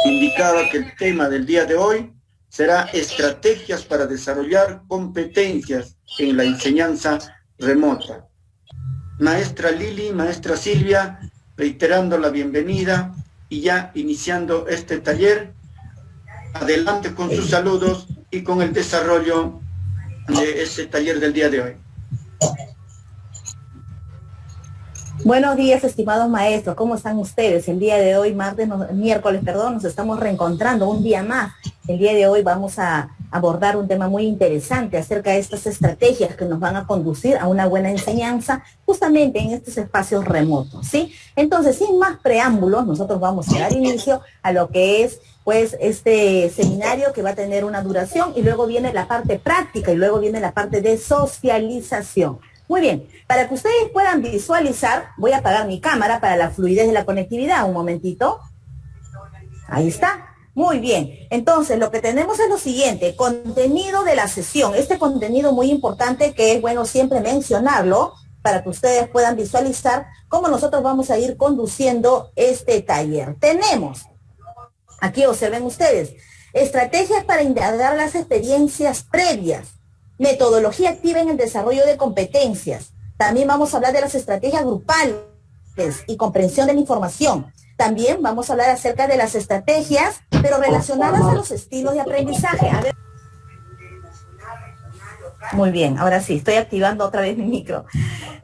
indicaba que el tema del día de hoy será estrategias para desarrollar competencias en la enseñanza remota. Maestra Lili, maestra Silvia, reiterando la bienvenida y ya iniciando este taller, adelante con sus saludos y con el desarrollo de este taller del día de hoy. Buenos días, estimados maestros, ¿cómo están ustedes? El día de hoy, miércoles, nos estamos reencontrando un día más. El día de hoy vamos a abordar un tema muy interesante acerca de estas estrategias que nos van a conducir a una buena enseñanza justamente en estos espacios remotos, ¿sí? Entonces, sin más preámbulos, nosotros vamos a dar inicio a lo que es pues este seminario que va a tener una duración y luego viene la parte práctica y luego viene la parte de socialización. Muy bien, para que ustedes puedan visualizar, voy a apagar mi cámara para la fluidez de la conectividad, un momentito. Ahí está. Muy bien, entonces lo que tenemos es lo siguiente, contenido de la sesión. Este contenido muy importante que es bueno siempre mencionarlo para que ustedes puedan visualizar cómo nosotros vamos a ir conduciendo este taller. Tenemos, aquí observen ustedes, estrategias para indagar las experiencias previas, metodología activa en el desarrollo de competencias. También vamos a hablar de las estrategias grupales y comprensión de la información. También vamos a hablar acerca de las estrategias, pero relacionadas a los estilos de aprendizaje. A ver. Muy bien, ahora sí, estoy activando otra vez mi micro.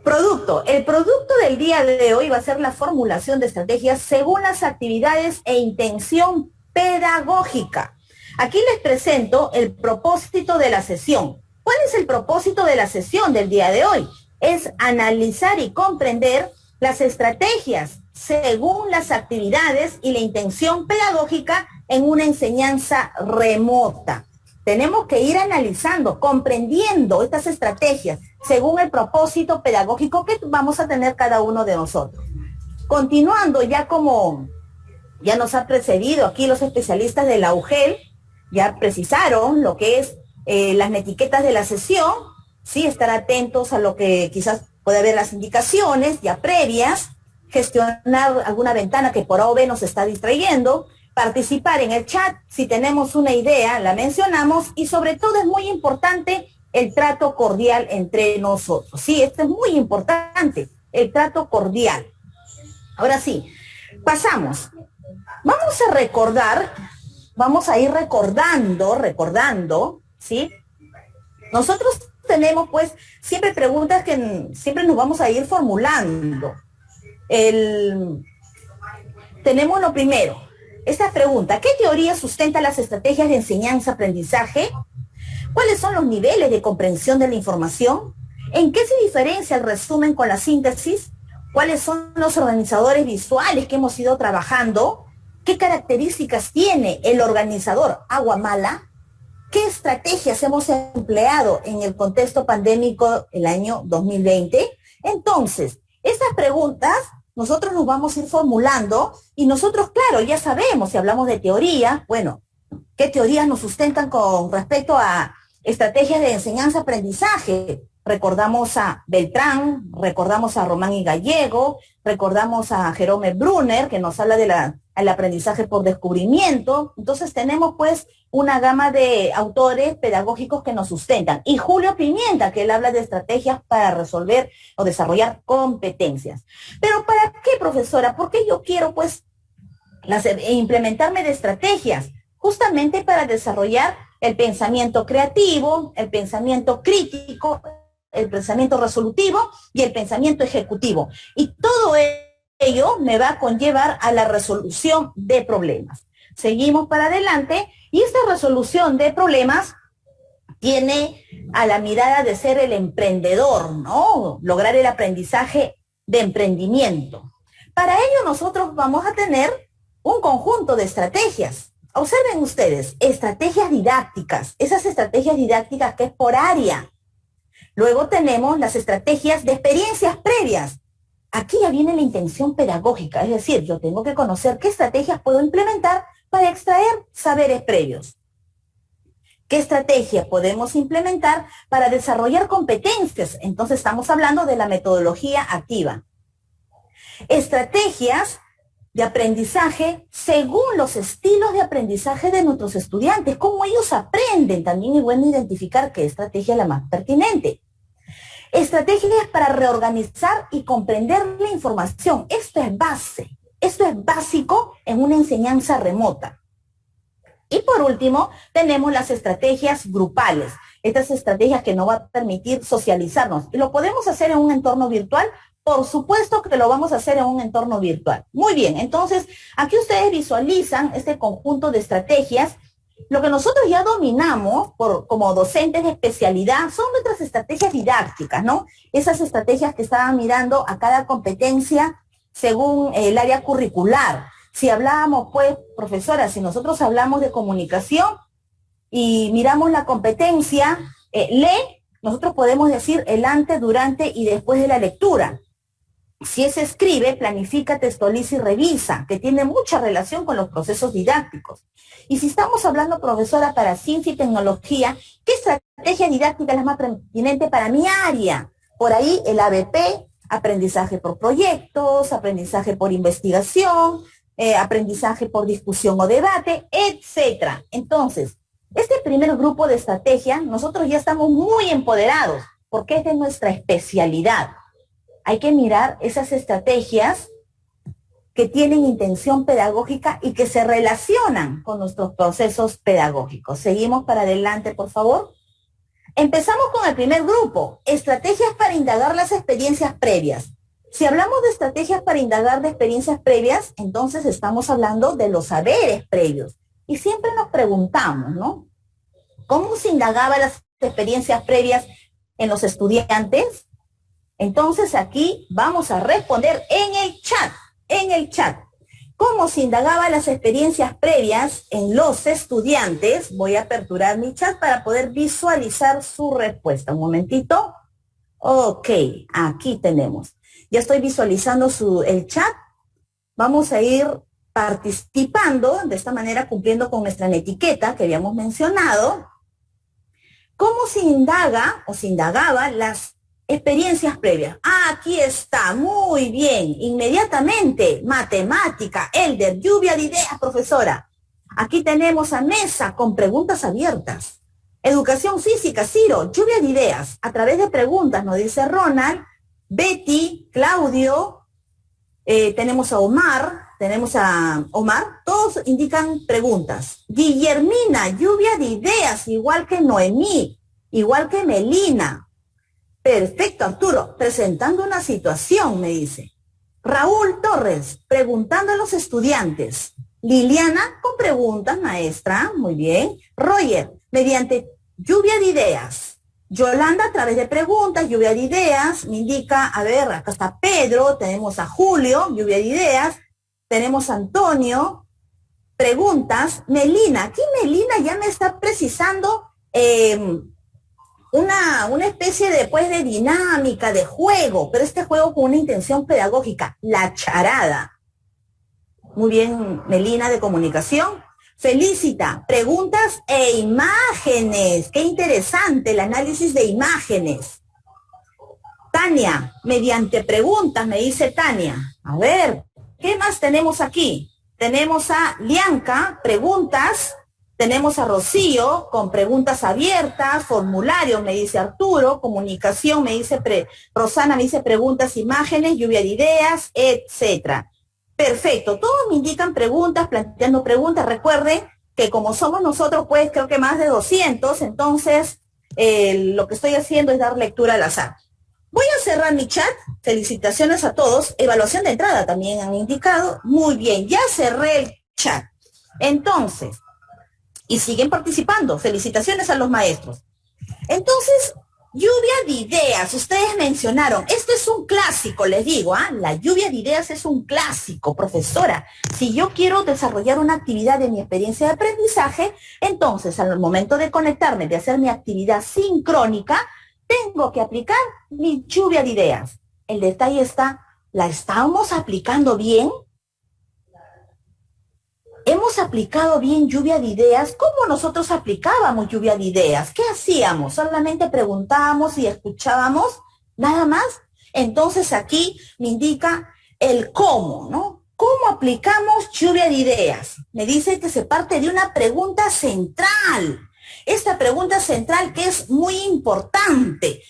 Producto. El producto del día de hoy va a ser la formulación de estrategias según las actividades e intención pedagógica. Aquí les presento el propósito de la sesión. ¿Cuál es el propósito de la sesión del día de hoy? Es analizar y comprender las estrategias según las actividades y la intención pedagógica en una enseñanza remota. Tenemos que ir analizando, comprendiendo estas estrategias según el propósito pedagógico que vamos a tener cada uno de nosotros. Continuando, ya como ya nos ha precedido aquí los especialistas de la UGEL, ya precisaron lo que es las etiquetas de la sesión, sí, estar atentos a lo que quizás puede haber las indicaciones ya previas, gestionar alguna ventana que por A o B nos está distrayendo, participar en el chat, si tenemos una idea la mencionamos y sobre todo es muy importante el trato cordial entre nosotros. Sí, esto es muy importante, el trato cordial. Ahora sí, pasamos. Vamos a recordar, vamos a ir recordando, ¿sí? Nosotros tenemos pues siempre preguntas que siempre nos vamos a ir formulando. Tenemos lo primero, esta pregunta, ¿qué teoría sustenta las estrategias de enseñanza-aprendizaje? ¿Cuáles son los niveles de comprensión de la información? ¿En qué se diferencia el resumen con la síntesis? ¿Cuáles son los organizadores visuales que hemos ido trabajando? ¿Qué características tiene el organizador agua mala? ¿Qué estrategias hemos empleado en el contexto pandémico el año 2020? Entonces, estas preguntas nosotros nos vamos a ir formulando y nosotros, claro, ya sabemos, si hablamos de teoría, bueno, ¿qué teorías nos sustentan con respecto a estrategias de enseñanza-aprendizaje? Recordamos a Beltrán, recordamos a Román y Gallego, recordamos a Jerome Brunner, que nos habla del aprendizaje por descubrimiento. Entonces tenemos pues una gama de autores pedagógicos que nos sustentan. Y Julio Pimienta, que él habla de estrategias para resolver o desarrollar competencias. Pero ¿para qué, profesora? ¿Por qué yo quiero pues implementarme de estrategias? Justamente para desarrollar el pensamiento creativo, el pensamiento crítico, el pensamiento resolutivo y el pensamiento ejecutivo. Y todo ello me va a conllevar a la resolución de problemas. Seguimos para adelante y esta resolución de problemas tiene a la mirada de ser el emprendedor, ¿no? Lograr el aprendizaje de emprendimiento. Para ello nosotros vamos a tener un conjunto de estrategias. Observen ustedes, estrategias didácticas, esas estrategias didácticas que es por área. Luego tenemos las estrategias de experiencias previas. Aquí ya viene la intención pedagógica, es decir, yo tengo que conocer qué estrategias puedo implementar para extraer saberes previos. ¿Qué estrategia podemos implementar para desarrollar competencias? Entonces estamos hablando de la metodología activa. Estrategias de aprendizaje según los estilos de aprendizaje de nuestros estudiantes, cómo ellos aprenden. También es bueno identificar qué estrategia es la más pertinente. Estrategias para reorganizar y comprender la información. Esto es base, esto es básico en una enseñanza remota. Y por último, tenemos las estrategias grupales. Estas estrategias que nos va a permitir socializarnos. ¿Y lo podemos hacer en un entorno virtual? Por supuesto que lo vamos a hacer en un entorno virtual. Muy bien, entonces aquí ustedes visualizan este conjunto de estrategias. Lo que nosotros ya dominamos como docentes de especialidad son nuestras estrategias didácticas, ¿no? Esas estrategias que estaban mirando a cada competencia según el área curricular. Si hablábamos, pues, profesora, si nosotros hablamos de comunicación y miramos la competencia, nosotros podemos decir el antes, durante y después de la lectura. Si es escribe, planifica, textualiza y revisa, que tiene mucha relación con los procesos didácticos. Y si estamos hablando, profesora, para ciencia y tecnología, ¿qué estrategia didáctica es la más pertinente para mi área? Por ahí el ABP, aprendizaje por proyectos, aprendizaje por investigación, aprendizaje por discusión o debate, etcétera. Entonces, este primer grupo de estrategia, nosotros ya estamos muy empoderados, porque es de nuestra especialidad. Hay que mirar esas estrategias que tienen intención pedagógica y que se relacionan con nuestros procesos pedagógicos. Seguimos para adelante, por favor. Empezamos con el primer grupo, estrategias para indagar las experiencias previas. Si hablamos de estrategias para indagar de experiencias previas, entonces estamos hablando de los saberes previos. Y siempre nos preguntamos, ¿no? ¿Cómo se indagaba las experiencias previas en los estudiantes? Entonces aquí vamos a responder en el chat. ¿Cómo se indagaba las experiencias previas en los estudiantes? Voy a aperturar mi chat para poder visualizar su respuesta. Un momentito. Ok, aquí tenemos. Ya estoy visualizando el chat. Vamos a ir participando, de esta manera cumpliendo con nuestra etiqueta que habíamos mencionado. ¿Cómo se indaga o se indagaba las experiencias previas? Aquí está, muy bien, inmediatamente, matemática, Elder, lluvia de ideas, profesora. Aquí tenemos a Mesa con preguntas abiertas. Educación física, Ciro, lluvia de ideas, a través de preguntas, nos dice Ronald, Betty, Claudio, tenemos a Omar, todos indican preguntas. Guillermina, lluvia de ideas, igual que Noemí, igual que Melina. Perfecto, Arturo, presentando una situación, me dice. Raúl Torres, preguntando a los estudiantes. Liliana, con preguntas, maestra, muy bien. Roger, mediante lluvia de ideas. Yolanda, a través de preguntas, lluvia de ideas, me indica, a ver, acá está Pedro, tenemos a Julio, lluvia de ideas, tenemos a Antonio, preguntas. Melina, aquí Melina ya me está precisando una especie de dinámica, de juego, pero este juego con una intención pedagógica, la charada. Muy bien, Melina, de comunicación. Felicita, preguntas e imágenes. Qué interesante el análisis de imágenes. Tania, mediante preguntas, me dice Tania. A ver, ¿qué más tenemos aquí? Tenemos a Lianca, preguntas. Tenemos a Rocío con preguntas abiertas, formulario, me dice Arturo, comunicación, me dice Rosana, me dice preguntas, imágenes, lluvia de ideas, etcétera. Perfecto, todos me indican preguntas, planteando preguntas. Recuerden que como somos nosotros, pues creo que más de 200, entonces lo que estoy haciendo es dar lectura al azar. Voy a cerrar mi chat, felicitaciones a todos, evaluación de entrada también han indicado. Muy bien, ya cerré el chat. Entonces, y siguen participando, felicitaciones a los maestros. Entonces, lluvia de ideas, ustedes mencionaron, esto es un clásico, les digo, la lluvia de ideas es un clásico, profesora. Si yo quiero desarrollar una actividad de mi experiencia de aprendizaje, entonces al momento de conectarme, de hacer mi actividad sincrónica, tengo que aplicar mi lluvia de ideas. El detalle está, ¿la estamos aplicando bien? ¿Hemos aplicado bien lluvia de ideas? ¿Cómo nosotros aplicábamos lluvia de ideas? ¿Qué hacíamos? ¿Solamente preguntábamos y escuchábamos? ¿Nada más? Entonces aquí me indica el cómo, ¿no? ¿Cómo aplicamos lluvia de ideas? Me dice que se parte de una pregunta central. Esta pregunta central que es muy importante.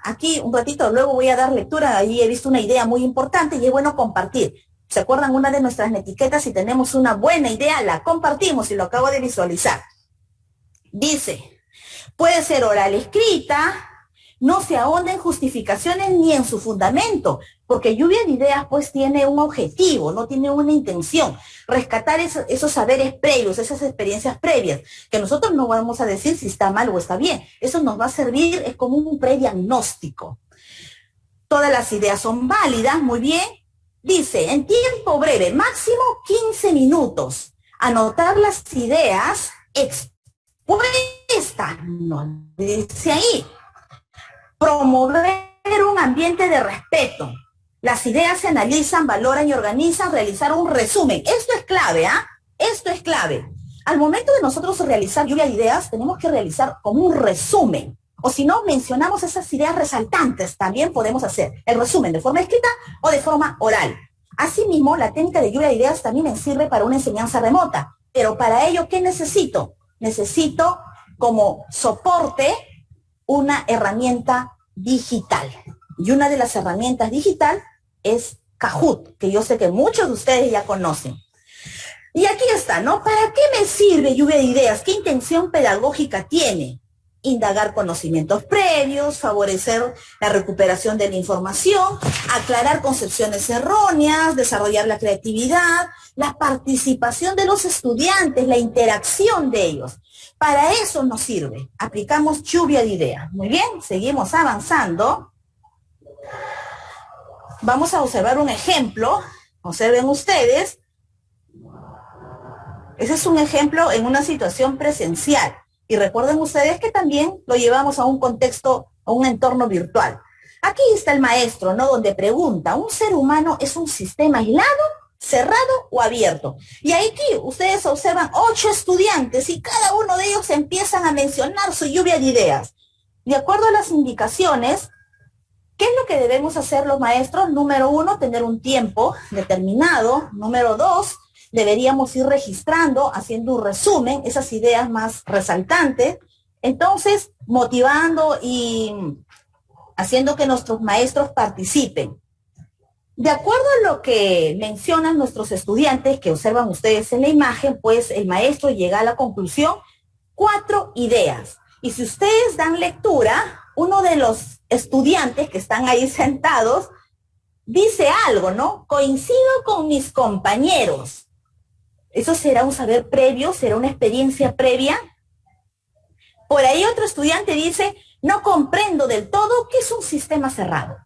Aquí un ratito luego voy a dar lectura, ahí he visto una idea muy importante y es bueno compartir. ¿Se acuerdan una de nuestras etiquetas? Si tenemos una buena idea, la compartimos y lo acabo de visualizar. Dice, puede ser oral escrita, no se ahonda en justificaciones ni en su fundamento, porque lluvia de ideas pues tiene un objetivo, no tiene una intención, rescatar esos saberes previos, esas experiencias previas, que nosotros no vamos a decir si está mal o está bien, eso nos va a servir, es como un prediagnóstico. Todas las ideas son válidas, muy bien. Dice, en tiempo breve, máximo 15 minutos, anotar las ideas expuestas, no dice ahí. Promover un ambiente de respeto. Las ideas se analizan, valoran y organizan, realizar un resumen. Esto es clave, Esto es clave. Al momento de nosotros realizar lluvia de ideas, tenemos que realizar como un resumen. O si no, mencionamos esas ideas resaltantes. También podemos hacer el resumen de forma escrita o de forma oral. Asimismo, la técnica de lluvia de ideas también me sirve para una enseñanza remota. Pero para ello, ¿qué necesito? Necesito como soporte una herramienta digital. Y una de las herramientas digital es Kahoot, que yo sé que muchos de ustedes ya conocen. Y aquí está, ¿no? ¿Para qué me sirve lluvia de ideas? ¿Qué intención pedagógica tiene? Indagar conocimientos previos, favorecer la recuperación de la información, aclarar concepciones erróneas, desarrollar la creatividad, la participación de los estudiantes, la interacción de ellos. Para eso nos sirve. Aplicamos lluvia de ideas. Muy bien, seguimos avanzando. Vamos a observar un ejemplo. Observen ustedes. Ese es un ejemplo en una situación presencial. Y recuerden ustedes que también lo llevamos a un contexto, a un entorno virtual. Aquí está el maestro, ¿no? Donde pregunta, ¿un ser humano es un sistema aislado, cerrado o abierto? Y aquí ustedes observan 8 estudiantes y cada uno de ellos empiezan a mencionar su lluvia de ideas. De acuerdo a las indicaciones, ¿qué es lo que debemos hacer los maestros? Número 1, tener un tiempo determinado. Número 2, deberíamos ir registrando, haciendo un resumen, esas ideas más resaltantes. Entonces, motivando y haciendo que nuestros maestros participen. De acuerdo a lo que mencionan nuestros estudiantes, que observan ustedes en la imagen, pues el maestro llega a la conclusión, 4 ideas. Y si ustedes dan lectura, uno de los estudiantes que están ahí sentados dice algo, ¿no? Coincido con mis compañeros. ¿Eso será un saber previo? ¿Será una experiencia previa? Por ahí otro estudiante dice, no comprendo del todo qué es un sistema cerrado.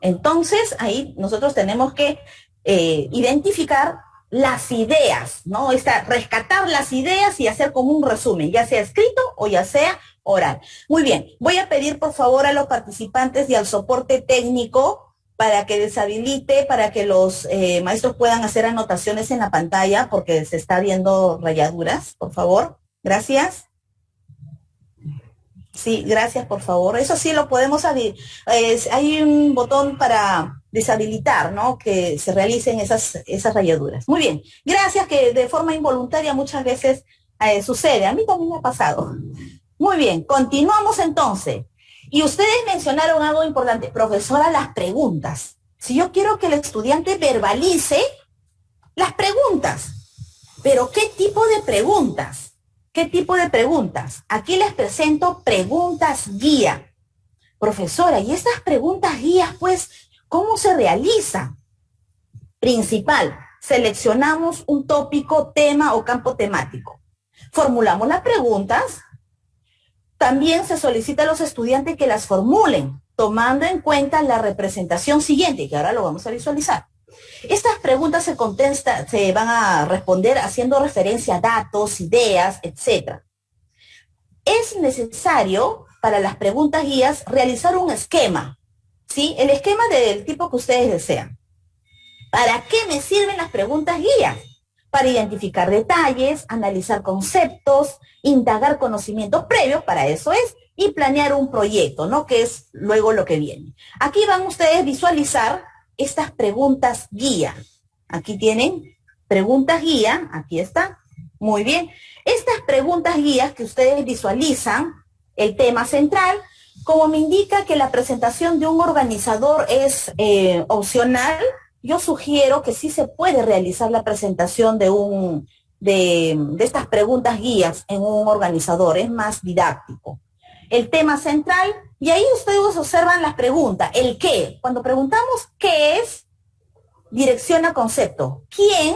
Entonces, ahí nosotros tenemos que identificar las ideas, ¿no? Rescatar las ideas y hacer como un resumen, ya sea escrito o ya sea oral. Muy bien, voy a pedir por favor a los participantes y al soporte técnico para que deshabilite, para que los maestros puedan hacer anotaciones en la pantalla, porque se está viendo rayaduras, por favor. Gracias. Sí, gracias, por favor. Eso sí lo podemos, hay un botón para deshabilitar, ¿no? Que se realicen esas rayaduras. Muy bien, gracias, que de forma involuntaria muchas veces sucede. A mí también me ha pasado. Muy bien, continuamos entonces. Y ustedes mencionaron algo importante, profesora, las preguntas. Si yo quiero que el estudiante verbalice las preguntas, pero ¿qué tipo de preguntas? ¿Qué tipo de preguntas? Aquí les presento preguntas guía. Profesora, ¿y estas preguntas guías, pues, cómo se realizan? Principal, seleccionamos un tópico, tema o campo temático. Formulamos las preguntas. También se solicita a los estudiantes que las formulen, tomando en cuenta la representación siguiente, que ahora lo vamos a visualizar. Estas preguntas se van a responder haciendo referencia a datos, ideas, etc. Es necesario, para las preguntas guías, realizar un esquema, ¿sí? El esquema del tipo que ustedes desean. ¿Para qué me sirven las preguntas guías? Para identificar detalles, analizar conceptos, indagar conocimientos previos, para eso es, y planear un proyecto, ¿no? Que es luego lo que viene. Aquí van ustedes a visualizar estas preguntas guía. Aquí tienen preguntas guía, aquí está. Muy bien. Estas preguntas guías que ustedes visualizan, el tema central, como me indica que la presentación de un organizador es opcional, yo sugiero que sí se puede realizar la presentación de estas preguntas guías en un organizador, es más didáctico. El tema central, y ahí ustedes observan las preguntas, el qué. Cuando preguntamos qué es, direcciona concepto. ¿Quién?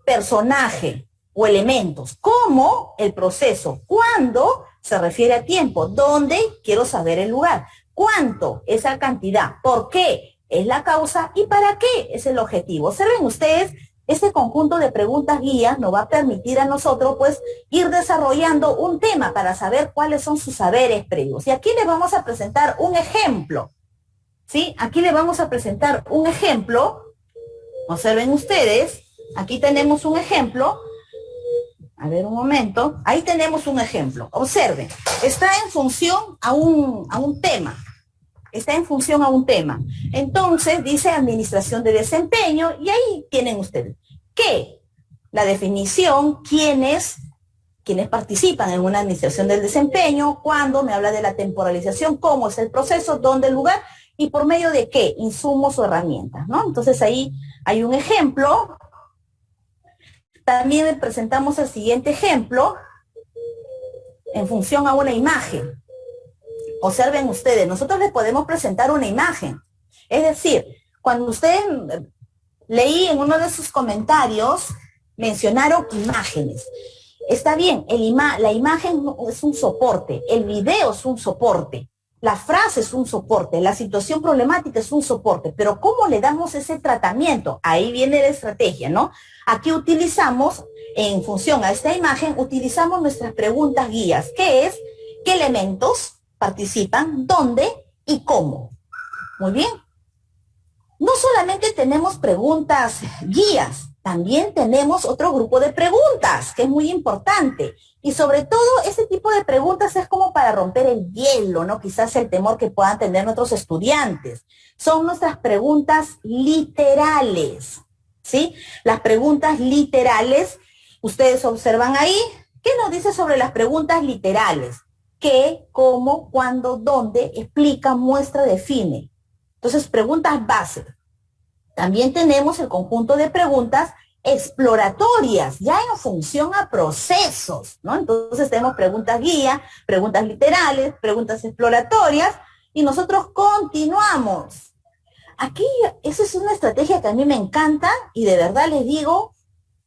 Personaje o elementos. ¿Cómo? El proceso. ¿Cuándo? Se refiere a tiempo. ¿Dónde? Quiero saber el lugar. ¿Cuánto? Esa cantidad. ¿Por qué? Es la causa. ¿Y para qué? Es el objetivo. Observen ustedes, este conjunto de preguntas guías nos va a permitir a nosotros, pues, ir desarrollando un tema para saber cuáles son sus saberes previos. Y aquí les vamos a presentar un ejemplo. ¿Sí? Aquí les vamos a presentar un ejemplo. Observen ustedes, aquí tenemos un ejemplo. A ver un momento. Ahí tenemos un ejemplo. Observen, está en función a un tema. Está en función a un tema. Entonces, dice administración de desempeño, y ahí tienen ustedes. ¿Qué? La definición, quiénes participan en una administración del desempeño, cuándo, me habla de la temporalización, cómo es el proceso, dónde el lugar, y por medio de qué, insumos o herramientas, ¿no? Entonces ahí hay un ejemplo. También le presentamos el siguiente ejemplo en función a una imagen. Observen ustedes, nosotros les podemos presentar una imagen. Es decir, cuando ustedes leí en uno de sus comentarios, mencionaron imágenes. Está bien, la imagen es un soporte, el video es un soporte, la frase es un soporte, la situación problemática es un soporte, pero ¿cómo le damos ese tratamiento? Ahí viene la estrategia, ¿no? Aquí utilizamos, en función a esta imagen, utilizamos nuestras preguntas guías, que es, ¿qué elementos participan, dónde y cómo? Muy bien. No solamente tenemos preguntas guías, también tenemos otro grupo de preguntas, que es muy importante. Y sobre todo, este tipo de preguntas es como para romper el hielo, ¿no? Quizás el temor que puedan tener nuestros estudiantes. Son nuestras preguntas literales, ¿sí? Las preguntas literales, ustedes observan ahí, ¿qué nos dice sobre las preguntas literales? ¿Qué, cómo, cuándo, dónde? Explica, muestra, define. Entonces, preguntas básicas. También tenemos el conjunto de preguntas exploratorias, ya en función a procesos, ¿no? Entonces tenemos preguntas guía, preguntas literales, preguntas exploratorias, y nosotros continuamos. Aquí, esa es una estrategia que a mí me encanta, y de verdad les digo,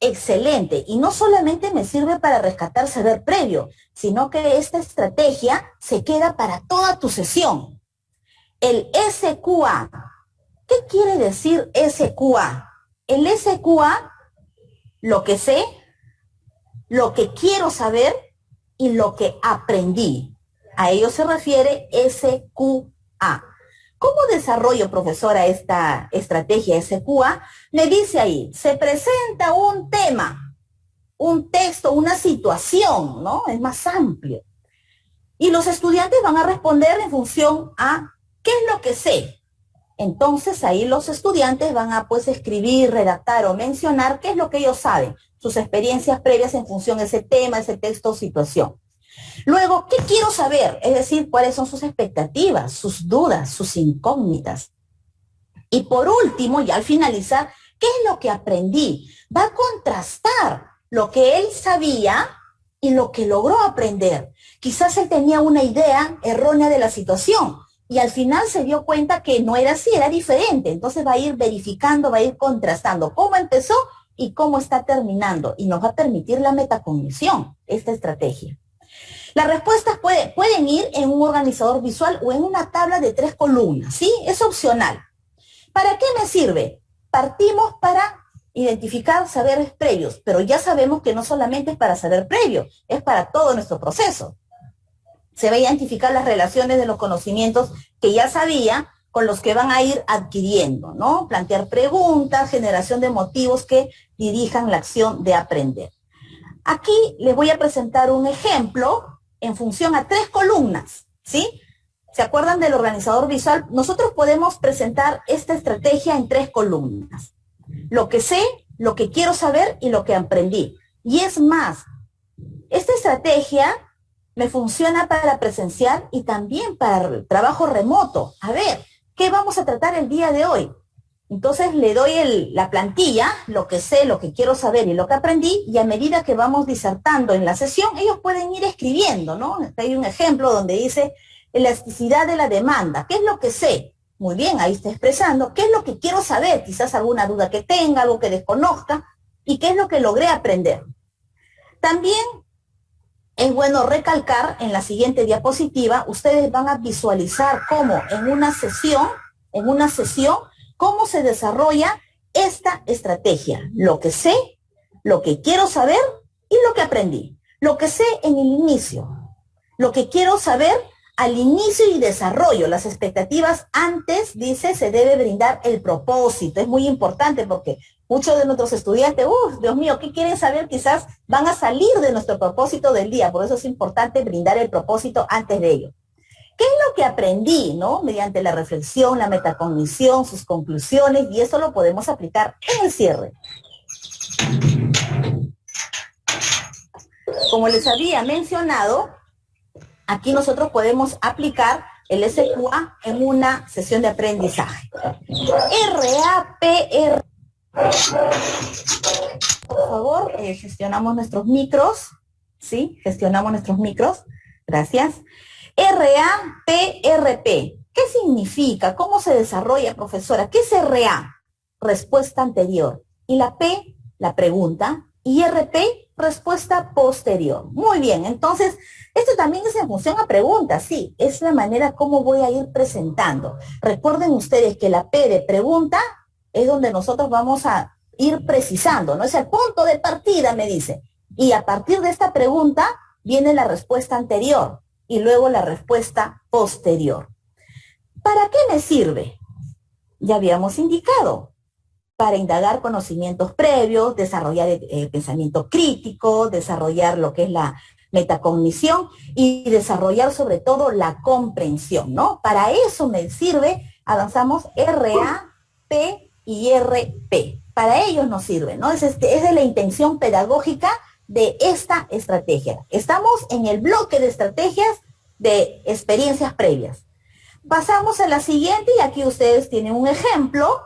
excelente. Y no solamente me sirve para rescatar saber previo, sino que esta estrategia se queda para toda tu sesión. El SQA. ¿Qué quiere decir SQA? El SQA, lo que sé, lo que quiero saber y lo que aprendí. A ello se refiere SQA. ¿Cómo desarrollo, profesora, esta estrategia SQA? Me dice ahí, se presenta un tema, un texto, una situación, ¿no? Es más amplio. Y los estudiantes van a responder en función a ¿qué es lo que sé? Entonces ahí los estudiantes van a pues escribir, redactar o mencionar qué es lo que ellos saben, sus experiencias previas en función a ese tema, ese texto o situación. Luego, ¿qué quiero saber? Es decir, cuáles son sus expectativas, sus dudas, sus incógnitas. Y por último, ya al finalizar, ¿qué es lo que aprendí? Va a contrastar lo que él sabía y lo que logró aprender. Quizás él tenía una idea errónea de la situación, y al final se dio cuenta que no era así, era diferente. Entonces va a ir verificando, va a ir contrastando cómo empezó y cómo está terminando. Y nos va a permitir la metacognición, esta estrategia. Las respuestas pueden ir en un organizador visual o en una tabla de 3 columnas, ¿sí? Es opcional. ¿Para qué me sirve? Partimos para identificar saberes previos, pero ya sabemos que no solamente es para saber previo, es para todo nuestro proceso. Se va a identificar las relaciones de los conocimientos que ya sabía con los que van a ir adquiriendo, ¿no? Plantear preguntas, generación de motivos que dirijan la acción de aprender. Aquí les voy a presentar un ejemplo en función a 3 columnas, ¿sí? ¿Se acuerdan del organizador visual? Nosotros podemos presentar esta estrategia en 3 columnas. lo que sé, lo que quiero saber y lo que aprendí. Y es más, esta estrategia me funciona para presencial y también para trabajo remoto. A ver, ¿qué vamos a tratar el día de hoy? Entonces le doy la plantilla, lo que sé, lo que quiero saber y lo que aprendí, y a medida que vamos disertando en la sesión, ellos pueden ir escribiendo, ¿no? Hay un ejemplo donde dice elasticidad de la demanda. ¿Qué es lo que sé? Muy bien, ahí está expresando. ¿Qué es lo que quiero saber? Quizás alguna duda que tenga, algo que desconozca, y qué es lo que logré aprender. También es bueno recalcar en la siguiente diapositiva, ustedes van a visualizar cómo en una sesión, cómo se desarrolla esta estrategia. Lo que sé, lo que quiero saber y lo que aprendí. Lo que sé en el inicio, lo que quiero saber al inicio y desarrollo. Las expectativas antes, dice, se debe brindar el propósito. Es muy importante porque muchos de nuestros estudiantes, Dios mío, ¿qué quieren saber? Quizás van a salir de nuestro propósito del día. Por eso es importante brindar el propósito antes de ello. ¿Qué es lo que aprendí, no? Mediante la reflexión, la metacognición, sus conclusiones, y eso lo podemos aplicar en el cierre. Como les había mencionado, aquí nosotros podemos aplicar el SQA en una sesión de aprendizaje. RAPR. Por favor, gestionamos nuestros micros. ¿Sí? Gestionamos nuestros micros. Gracias. RAPRP. ¿Qué significa? ¿Cómo se desarrolla, profesora? ¿Qué es RA? Respuesta anterior. Y la P, la pregunta. Y RP, respuesta posterior. Muy bien, entonces, esto también es en función a preguntas, sí, es la manera como voy a ir presentando. Recuerden ustedes que la P de pregunta es donde nosotros vamos a ir precisando, ¿no? Es el punto de partida, me dice. Y a partir de esta pregunta viene la respuesta anterior y luego la respuesta posterior. ¿Para qué me sirve? Ya habíamos indicado. Para indagar conocimientos previos, desarrollar el pensamiento crítico, desarrollar lo que es la metacognición y desarrollar sobre todo la comprensión, ¿no? Para eso me sirve, avanzamos, RA, P y RP. Para ellos nos sirve, ¿no? Es de la intención pedagógica de esta estrategia. Estamos en el bloque de estrategias de experiencias previas. Pasamos a la siguiente y aquí ustedes tienen un ejemplo.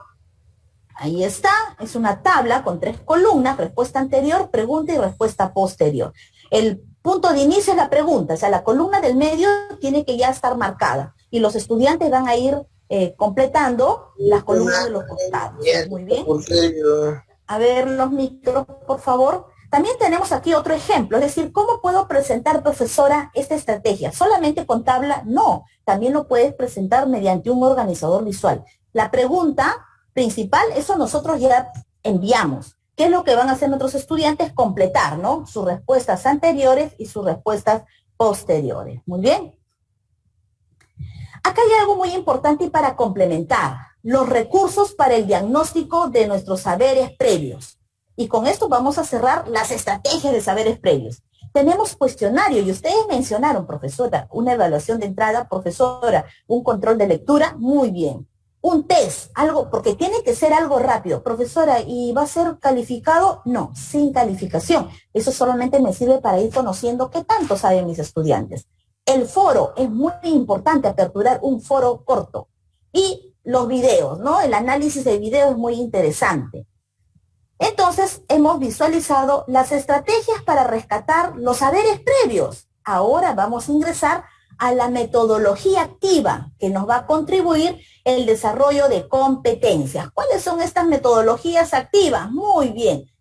Ahí está, es una tabla con 3 columnas, respuesta anterior, pregunta y respuesta posterior. El punto de inicio es la pregunta, o sea, la columna del medio tiene que ya estar marcada y los estudiantes van a ir completando las columnas de los costados. Muy bien. A ver los micros, por favor. También tenemos aquí otro ejemplo, es decir, ¿cómo puedo presentar, profesora, esta estrategia? ¿Solamente con tabla? No, también lo puedes presentar mediante un organizador visual. La pregunta principal, eso nosotros ya enviamos. ¿Qué es lo que van a hacer nuestros estudiantes? Completar, ¿no? Sus respuestas anteriores y sus respuestas posteriores. Muy bien. Acá hay algo muy importante para complementar. Los recursos para el diagnóstico de nuestros saberes previos. Y con esto vamos a cerrar las estrategias de saberes previos. Tenemos cuestionario y ustedes mencionaron, profesora, una evaluación de entrada, profesora, un control de lectura, muy bien. Un test, algo, porque tiene que ser algo rápido. Profesora, ¿y va a ser calificado? No, sin calificación. Eso solamente me sirve para ir conociendo qué tanto saben mis estudiantes. El foro, es muy importante aperturar un foro corto. Y los videos, ¿no? El análisis de videos es muy interesante. Entonces, hemos visualizado las estrategias para rescatar los saberes previos. Ahora vamos a ingresar a la metodología activa que nos va a contribuir el desarrollo de competencias. ¿Cuáles son estas metodologías activas? Muy bien.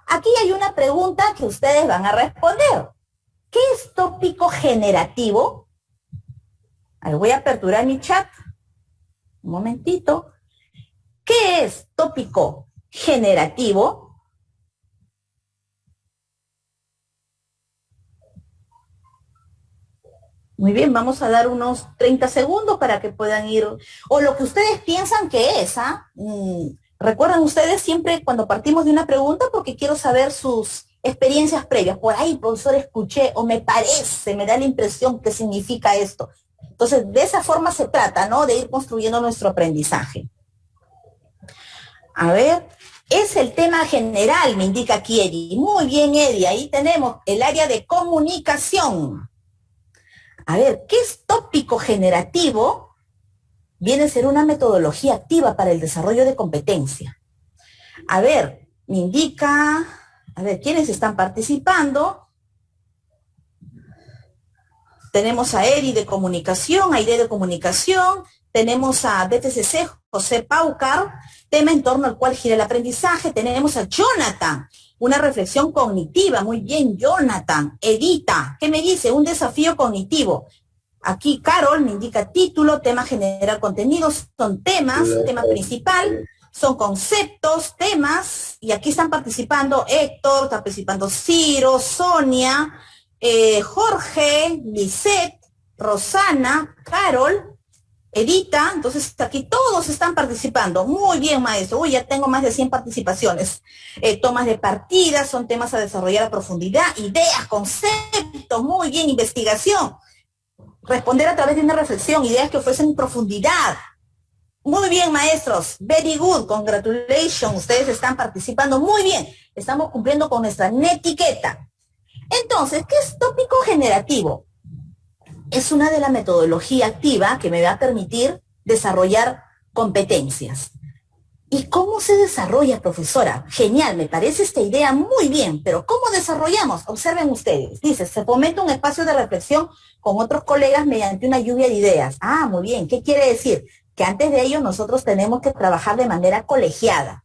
Aquí hay una pregunta que ustedes van a responder. ¿Qué es tópico generativo? Ahí voy a aperturar mi chat. Un momentito. ¿Qué es tópico generativo? Muy bien, vamos a dar unos 30 segundos para que puedan ir, o lo que ustedes piensan que es, ¿ah? Recuerdan ustedes siempre cuando partimos de una pregunta porque quiero saber sus experiencias previas. Por ahí, profesor, escuché, o me parece, me da la impresión que significa esto. Entonces, de esa forma se trata, ¿no? De ir construyendo nuestro aprendizaje. A ver, Es el tema general, me indica aquí Eddie. Muy bien, Eddie, ahí tenemos el área de comunicación. A ver, ¿qué es tópico generativo? Viene a ser una metodología activa para el desarrollo de competencia. A ver, me indica, a ver, ¿quiénes están participando? Tenemos a Eri de comunicación, Aide de comunicación, tenemos a DTCC, José Paucar, tema en torno al cual gira el aprendizaje, tenemos a Jonathan, una reflexión cognitiva, muy bien, Jonathan. Edita, ¿qué me dice? Un desafío cognitivo. Aquí Carol me indica título, tema generar contenidos, son temas, tema principal, son conceptos, temas, y aquí están participando Héctor, está participando Ciro, Sonia, Jorge, Lisette, Rosana, Carol, Edita, entonces aquí todos están participando. Muy bien, maestro. Uy, ya tengo más de 100 participaciones. Tomas de partida, son temas a desarrollar a profundidad, ideas, conceptos, muy bien, investigación. Responder a través de una reflexión, ideas que ofrecen profundidad. Muy bien, maestros. Very good, congratulations. Ustedes están participando muy bien. Estamos cumpliendo con nuestra netiqueta. Entonces, ¿qué es tópico generativo? Es una de la metodología activa que me va a permitir desarrollar competencias. ¿Y cómo se desarrolla, profesora? Genial, me parece esta idea muy bien, pero ¿cómo desarrollamos? Observen ustedes. Dice, se fomenta un espacio de reflexión con otros colegas mediante una lluvia de ideas. Ah, muy bien. ¿Qué quiere decir? Que antes de ello nosotros tenemos que trabajar de manera colegiada.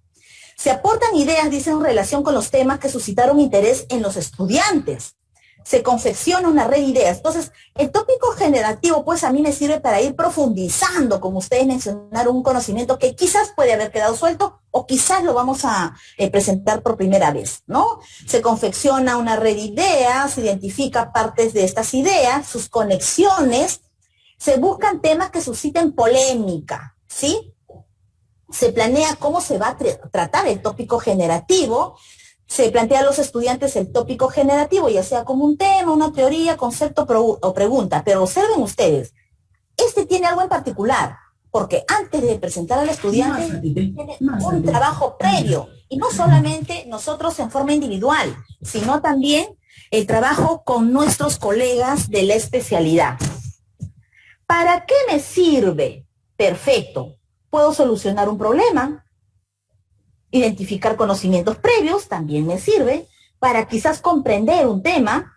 Se aportan ideas, dice, en relación con los temas que suscitaron interés en los estudiantes. Se confecciona una red de ideas. Entonces, el tópico generativo, pues a mí me sirve para ir profundizando, como ustedes mencionaron, un conocimiento que quizás puede haber quedado suelto o quizás lo vamos a presentar por primera vez, ¿no? Se confecciona una red de ideas, se identifica partes de estas ideas, sus conexiones, se buscan temas que susciten polémica, ¿sí? Se planea cómo se va a tratar el tópico generativo. Se plantea a los estudiantes el tópico generativo, ya sea como un tema, una teoría, concepto o pregunta. Pero observen ustedes, este tiene algo en particular, porque antes de presentar al estudiante, tiene un trabajo previo. Y no solamente nosotros en forma individual, sino también el trabajo con nuestros colegas de la especialidad. ¿Para qué me sirve? Perfecto. Puedo solucionar un problema. Identificar conocimientos previos también me sirve para quizás comprender un tema,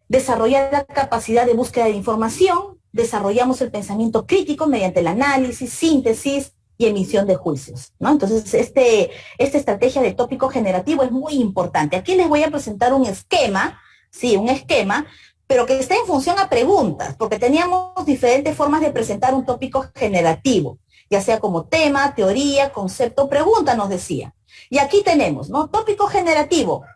desarrollar la capacidad de búsqueda de información, desarrollamos el pensamiento crítico mediante el análisis, síntesis y emisión de juicios, ¿no? Entonces, esta estrategia de tópico generativo es muy importante. Aquí les voy a presentar un esquema, sí, un esquema, pero que está en función a preguntas, porque teníamos diferentes formas de presentar un tópico generativo, ya sea como tema, teoría, concepto, pregunta, nos decía. Y aquí tenemos, ¿no? Tópico generativo.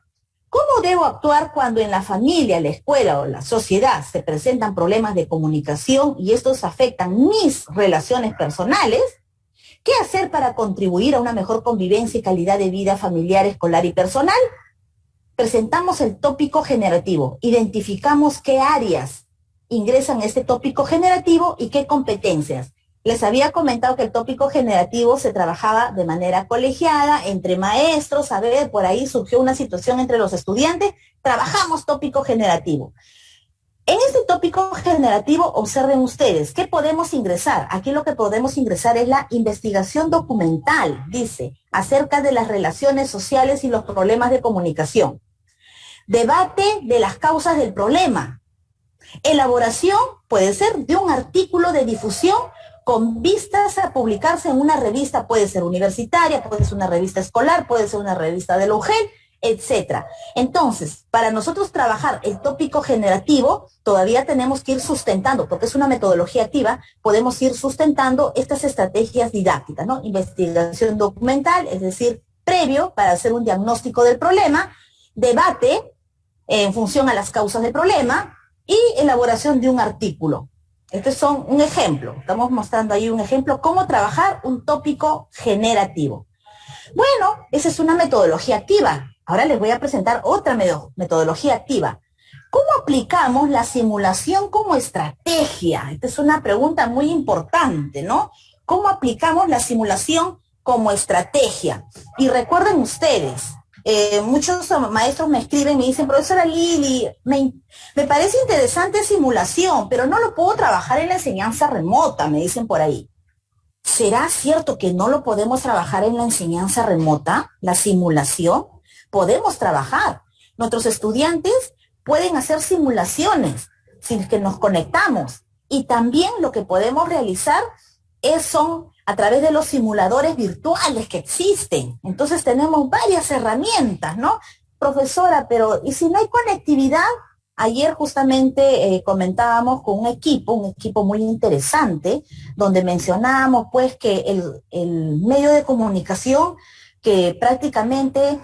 ¿Cómo debo actuar cuando en la familia, la escuela o la sociedad se presentan problemas de comunicación y estos afectan mis relaciones personales? ¿Qué hacer para contribuir a una mejor convivencia y calidad de vida familiar, escolar y personal? Presentamos el tópico generativo. Identificamos qué áreas ingresan a este tópico generativo y qué competencias. Les había comentado que el tópico generativo se trabajaba de manera colegiada, entre maestros, a ver, por ahí surgió una situación entre los estudiantes, trabajamos tópico generativo. En este tópico generativo, observen ustedes, ¿qué podemos ingresar? Aquí lo que podemos ingresar es la investigación documental, dice, acerca de las relaciones sociales y los problemas de comunicación. Debate de las causas del problema. Elaboración puede ser de un artículo de difusión con vistas a publicarse en una revista, puede ser universitaria, puede ser una revista escolar, puede ser una revista de la UGEL, etc. Entonces, para nosotros trabajar el tópico generativo, todavía tenemos que ir sustentando, porque es una metodología activa, podemos ir sustentando estas estrategias didácticas, ¿no? Investigación documental, es decir, previo para hacer un diagnóstico del problema, debate en función a las causas del problema y elaboración de un artículo. Estos son un ejemplo, estamos mostrando ahí un ejemplo, cómo trabajar un tópico generativo. Bueno, esa es una metodología activa. Ahora les voy a presentar otra metodología activa. ¿Cómo aplicamos la simulación como estrategia? Esta es una pregunta muy importante, ¿no? ¿Cómo aplicamos la simulación como estrategia. Y recuerden ustedes, muchos maestros me escriben, me dicen, profesora Lili, me parece interesante simulación, pero no lo puedo trabajar en la enseñanza remota, me dicen por ahí. ¿Será cierto que no lo podemos trabajar en la enseñanza remota, la simulación? Podemos trabajar. Nuestros estudiantes pueden hacer simulaciones sin que nos conectamos. Y también lo que podemos realizar son a través de los simuladores virtuales que existen. Entonces tenemos varias herramientas, ¿no? Profesora, pero ¿y si no hay conectividad? Ayer justamente comentábamos con un equipo muy interesante, donde mencionábamos pues que el medio de comunicación que prácticamente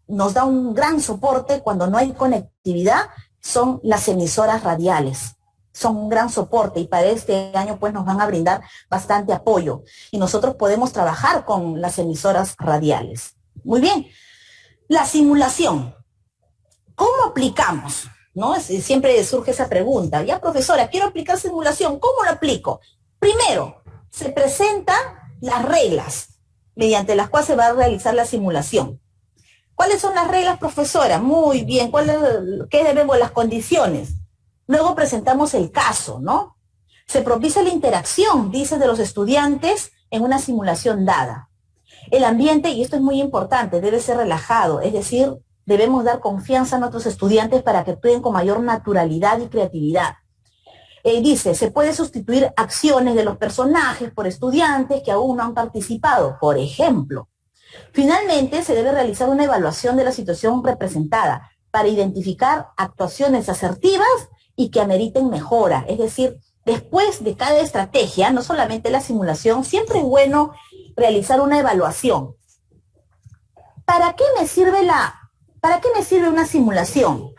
nos da un gran soporte cuando no hay conectividad son las emisoras radiales. Son un gran soporte y para este año pues nos van a brindar bastante apoyo y nosotros podemos trabajar con las emisoras radiales. Muy bien, la simulación, ¿cómo aplicamos? ¿No? Siempre surge esa pregunta. Ya, profesora, quiero aplicar simulación, ¿cómo lo aplico? Primero, se presentan las reglas mediante las cuales se va a realizar la simulación. ¿Cuáles son las reglas, profesora? Muy bien, ¿qué debemos? Las condiciones. Luego presentamos el caso, ¿no? Se propicia la interacción, dice, de los estudiantes en una simulación dada. El ambiente, y esto es muy importante, debe ser relajado, es decir, debemos dar confianza a nuestros estudiantes para que actúen con mayor naturalidad y creatividad. Dice, se puede sustituir acciones de los personajes por estudiantes que aún no han participado, por ejemplo. Finalmente, se debe realizar una evaluación de la situación representada para identificar actuaciones asertivas y que ameriten mejora. Es decir, después de cada estrategia, no solamente la simulación, siempre es bueno realizar una evaluación. ¿Para qué me sirve una simulación?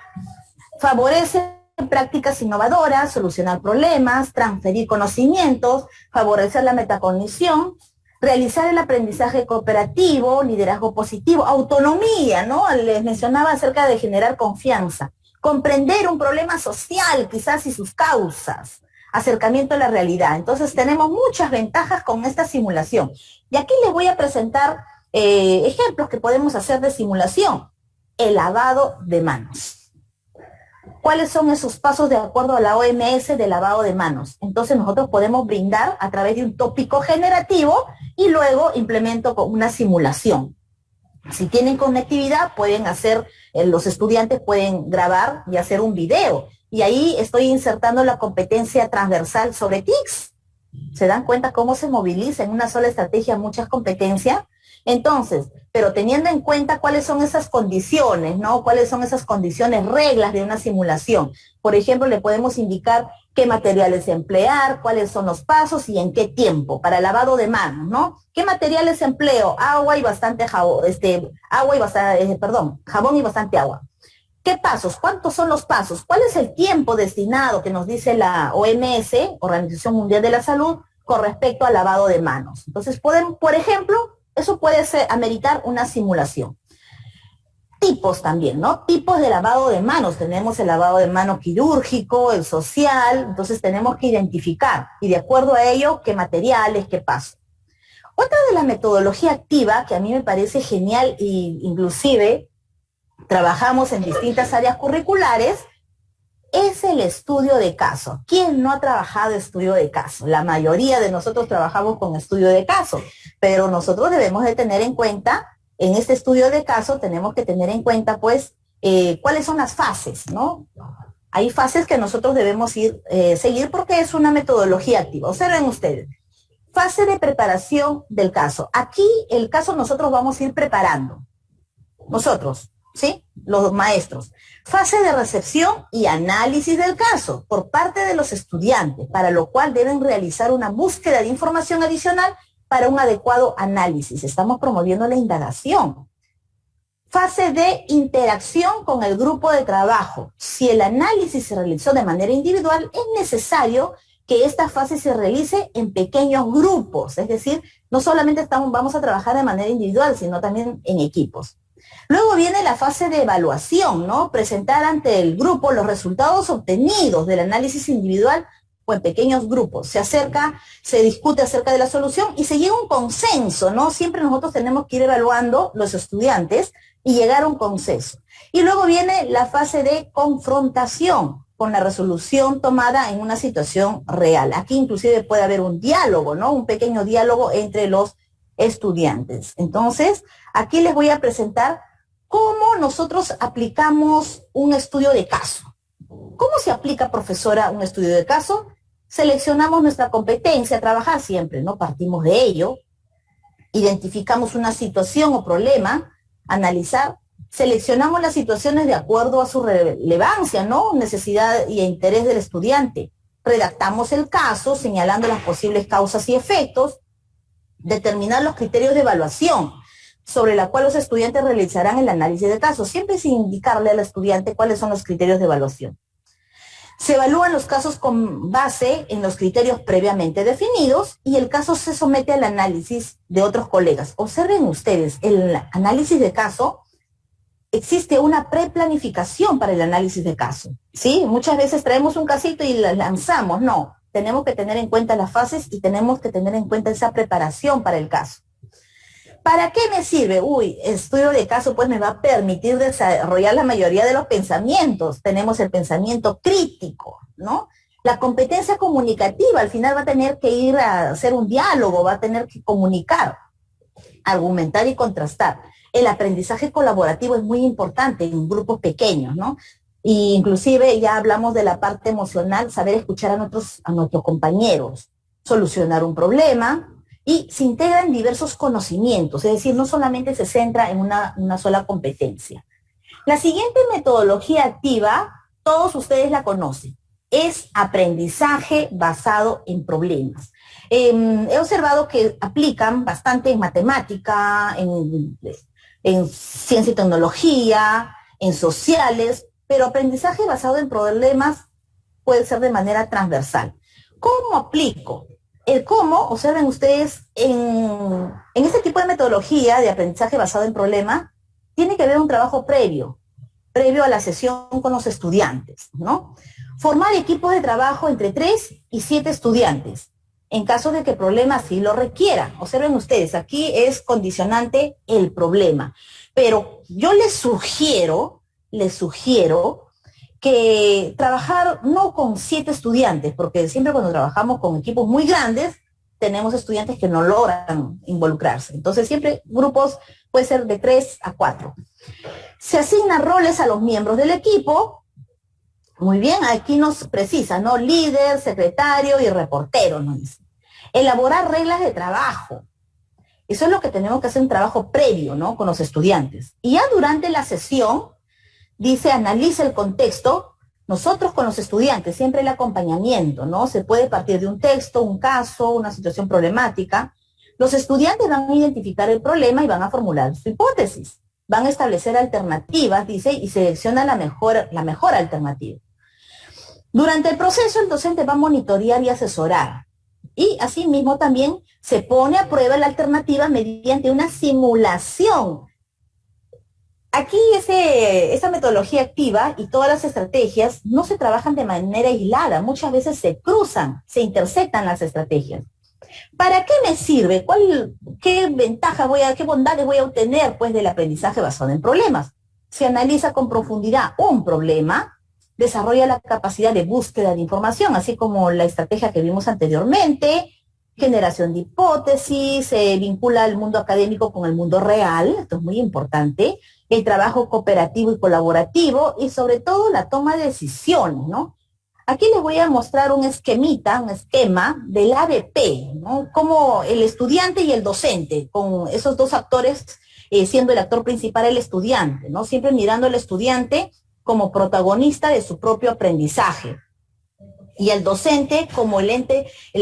Favorece prácticas innovadoras, solucionar problemas, transferir conocimientos, favorecer la metacognición, realizar el aprendizaje cooperativo, liderazgo positivo, autonomía, ¿no? Les mencionaba acerca de generar confianza, comprender un problema social, quizás, y sus causas, acercamiento a la realidad. Entonces tenemos muchas ventajas con esta simulación. Y aquí les voy a presentar ejemplos que podemos hacer de simulación. El lavado de manos. ¿Cuáles son esos pasos de acuerdo a la OMS de lavado de manos? Entonces nosotros podemos brindar a través de un tópico generativo y luego implemento con una simulación. Si tienen conectividad, pueden hacer, los estudiantes pueden grabar y hacer un video. Y ahí estoy insertando la competencia transversal sobre TICs. ¿Se dan cuenta cómo se moviliza en una sola estrategia muchas competencias? Entonces, pero teniendo en cuenta cuáles son esas condiciones, ¿no? Cuáles son esas condiciones, reglas de una simulación. Por ejemplo, le podemos indicar qué materiales emplear, cuáles son los pasos y en qué tiempo para el lavado de manos, ¿no? ¿Qué materiales empleo? Agua y bastante jabón, jabón y bastante agua. ¿Qué pasos? ¿Cuántos son los pasos? ¿Cuál es el tiempo destinado que nos dice la OMS, Organización Mundial de la Salud, con respecto al lavado de manos? Entonces, por ejemplo, eso puede ameritar una simulación. Tipos también, ¿no? Tipos de lavado de manos. Tenemos el lavado de mano quirúrgico, el social, entonces tenemos que identificar y de acuerdo a ello, qué materiales, qué pasos. Otra de la metodología activa que a mí me parece genial e inclusive trabajamos en distintas áreas curriculares es el estudio de caso. ¿Quién no ha trabajado estudio de caso? La mayoría de nosotros trabajamos con estudio de caso, pero nosotros debemos de tener en cuenta, en este estudio de caso, tenemos que tener en cuenta, pues, cuáles son las fases, ¿no? Hay fases que nosotros debemos seguir porque es una metodología activa. Observen ustedes. Fase de preparación del caso. Aquí el caso nosotros vamos a ir preparando. Nosotros, ¿sí? Los maestros. Fase de recepción y análisis del caso por parte de los estudiantes, para lo cual deben realizar una búsqueda de información adicional para un adecuado análisis. Estamos promoviendo la indagación. Fase de interacción con el grupo de trabajo. Si el análisis se realizó de manera individual, es necesario que esta fase se realice en pequeños grupos. Es decir, no solamente vamos a trabajar de manera individual, sino también en equipos. Luego viene la fase de evaluación, ¿no? Presentar ante el grupo los resultados obtenidos del análisis individual o en pequeños grupos, se acerca, se discute acerca de la solución y se llega a un consenso, ¿no? Siempre nosotros tenemos que ir evaluando los estudiantes y llegar a un consenso. Y luego viene la fase de confrontación con la resolución tomada en una situación real. Aquí inclusive puede haber un diálogo, ¿no? Un pequeño diálogo entre los estudiantes. Entonces, aquí les voy a presentar cómo nosotros aplicamos un estudio de caso. ¿Cómo se aplica, profesora, un estudio de caso? Seleccionamos nuestra competencia a trabajar siempre, ¿no? Partimos de ello, identificamos una situación o problema, analizar, seleccionamos las situaciones de acuerdo a su relevancia, ¿no? Necesidad y interés del estudiante. Redactamos el caso, señalando las posibles causas y efectos, determinar los criterios de evaluación, sobre la cual los estudiantes realizarán el análisis de caso, siempre sin indicarle al estudiante cuáles son los criterios de evaluación. Se evalúan los casos con base en los criterios previamente definidos y el caso se somete al análisis de otros colegas. Observen ustedes, el análisis de caso, existe una preplanificación para el análisis de caso, ¿sí? Muchas veces traemos un casito y lo lanzamos, no. Tenemos que tener en cuenta las fases y tenemos que tener en cuenta esa preparación para el caso. ¿Para qué me sirve? Estudio de caso pues me va a permitir desarrollar la mayoría de los pensamientos. Tenemos el pensamiento crítico, ¿no? La competencia comunicativa, al final va a tener que ir a hacer un diálogo, va a tener que comunicar, argumentar y contrastar. El aprendizaje colaborativo es muy importante en grupos pequeños, ¿no? Y inclusive ya hablamos de la parte emocional, saber escuchar a nuestros compañeros, solucionar un problema, y se integran diversos conocimientos, es decir, no solamente se centra en una sola competencia. La siguiente metodología activa, todos ustedes la conocen, es aprendizaje basado en problemas. He observado que aplican bastante en matemática, en ciencia y tecnología, en sociales, pero aprendizaje basado en problemas puede ser de manera transversal. ¿Cómo aplico? El cómo, observen ustedes, en este tipo de metodología de aprendizaje basado en problema, tiene que haber un trabajo previo a la sesión con los estudiantes, ¿no? Formar equipos de trabajo entre 3 y 7 estudiantes, en caso de que el problema sí lo requiera. Observen ustedes, aquí es condicionante el problema, pero yo les sugiero que trabajar no con 7 estudiantes, porque siempre cuando trabajamos con equipos muy grandes, tenemos estudiantes que no logran involucrarse. Entonces siempre grupos puede ser de 3 a 4. Se asignan roles a los miembros del equipo. Muy bien, aquí nos precisa, ¿no? Líder, secretario y reportero, nos dice. Elaborar reglas de trabajo. Eso es lo que tenemos que hacer, un trabajo previo, ¿no? Con los estudiantes. Y ya durante la sesión, dice, analiza el contexto, nosotros con los estudiantes, siempre el acompañamiento, ¿no? Se puede partir de un texto, un caso, una situación problemática. Los estudiantes van a identificar el problema y van a formular su hipótesis. Van a establecer alternativas, dice, y selecciona la mejor alternativa. Durante el proceso, el docente va a monitorear y asesorar. Y asimismo también se pone a prueba la alternativa mediante una simulación. Aquí esa metodología activa y todas las estrategias no se trabajan de manera aislada, muchas veces se cruzan, se intersectan las estrategias. ¿Para qué me sirve? ¿Qué ventaja qué bondades voy a obtener pues del aprendizaje basado en problemas? Se analiza con profundidad un problema, desarrolla la capacidad de búsqueda de información, así como la estrategia que vimos anteriormente, generación de hipótesis, se vincula el mundo académico con el mundo real, esto es muy importante, el trabajo cooperativo y colaborativo y sobre todo la toma de decisiones, ¿no? Aquí les voy a mostrar un esquema del ABP, ¿no? Como el estudiante y el docente, con esos dos actores, siendo el actor principal el estudiante, ¿no? Siempre mirando al estudiante como protagonista de su propio aprendizaje. Y el docente como el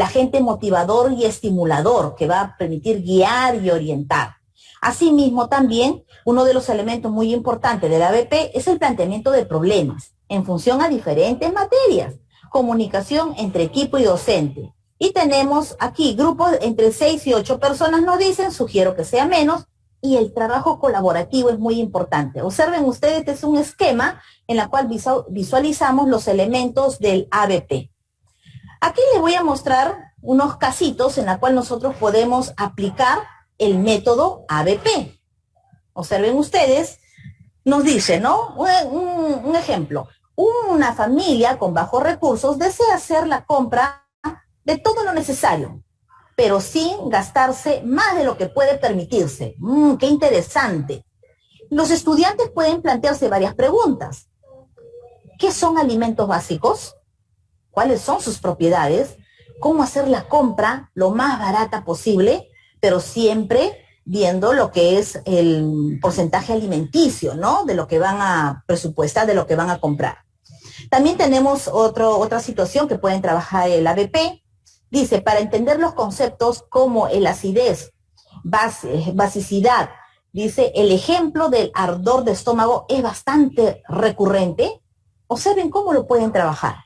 agente motivador y estimulador que va a permitir guiar y orientar. Asimismo, también, uno de los elementos muy importantes del ABP es el planteamiento de problemas en función a diferentes materias, comunicación entre equipo y docente. Y tenemos aquí grupos entre 6 y 8 personas, nos dicen, sugiero que sea menos, y el trabajo colaborativo es muy importante. Observen ustedes, este es un esquema en el cual visualizamos los elementos del ABP. Aquí les voy a mostrar unos casitos en la cual nosotros podemos aplicar el método ABP. Observen ustedes, nos dice, ¿no? Un ejemplo. Una familia con bajos recursos desea hacer la compra de todo lo necesario, pero sin gastarse más de lo que puede permitirse. ¡Qué interesante! Los estudiantes pueden plantearse varias preguntas. ¿Qué son alimentos básicos? ¿Cuáles son sus propiedades? ¿Cómo hacer la compra lo más barata posible, pero siempre viendo lo que es el porcentaje alimenticio, ¿no? De lo que van a presupuestar, de lo que van a comprar. También tenemos otra situación que pueden trabajar el ABP. Dice, para entender los conceptos como el acidez, basicidad, dice, el ejemplo del ardor de estómago es bastante recurrente. Observen cómo lo pueden trabajar.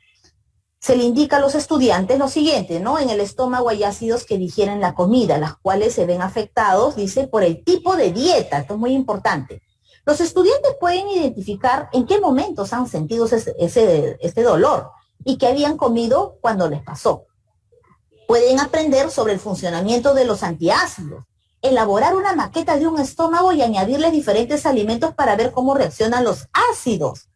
Se le indica a los estudiantes lo siguiente, ¿no? En el estómago hay ácidos que digieren la comida, las cuales se ven afectados, dice, por el tipo de dieta. Esto es muy importante. Los estudiantes pueden identificar en qué momentos han sentido este dolor y qué habían comido cuando les pasó. Pueden aprender sobre el funcionamiento de los antiácidos, elaborar una maqueta de un estómago y añadirle diferentes alimentos para ver cómo reaccionan los ácidos.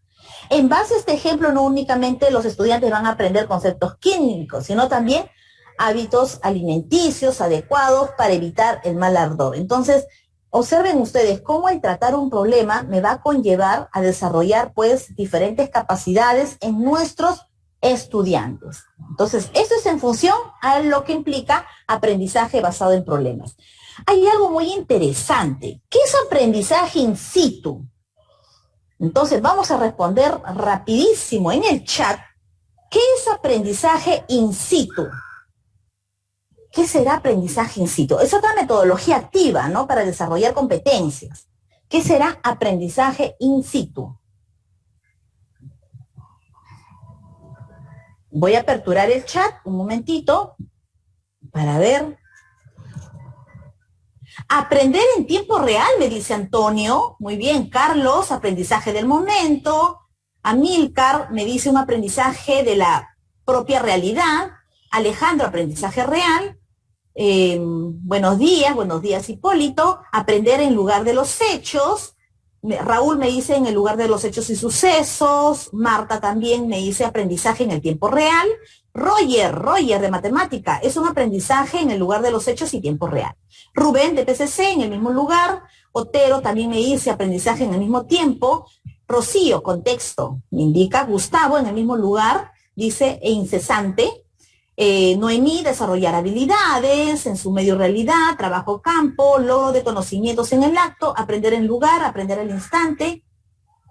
En base a este ejemplo, no únicamente los estudiantes van a aprender conceptos químicos, sino también hábitos alimenticios adecuados para evitar el mal ardor. Entonces, observen ustedes cómo el tratar un problema me va a conllevar a desarrollar, pues, diferentes capacidades en nuestros estudiantes. Entonces, esto es en función a lo que implica aprendizaje basado en problemas. Hay algo muy interesante. ¿Qué es aprendizaje in situ? Entonces, vamos a responder rapidísimo en el chat. ¿Qué es aprendizaje in situ? ¿Qué será aprendizaje in situ? Es otra metodología activa, ¿no? Para desarrollar competencias. ¿Qué será aprendizaje in situ? Voy a aperturar el chat un momentito para ver. Aprender en tiempo real, me dice Antonio. Muy bien, Carlos, aprendizaje del momento. Amílcar me dice un aprendizaje de la propia realidad. Alejandro, aprendizaje real. Buenos días Hipólito. Aprender en lugar de los hechos. Raúl me dice en el lugar de los hechos y sucesos. Marta también me dice aprendizaje en el tiempo real. Roger de matemática, es un aprendizaje en el lugar de los hechos y tiempo real. Rubén de PCC en el mismo lugar. Otero también me dice aprendizaje en el mismo tiempo. Rocío, contexto, me indica. Gustavo en el mismo lugar, dice e incesante. Noemí, desarrollar habilidades en su medio realidad, trabajo campo, logro de conocimientos en el acto, aprender en lugar, aprender al instante.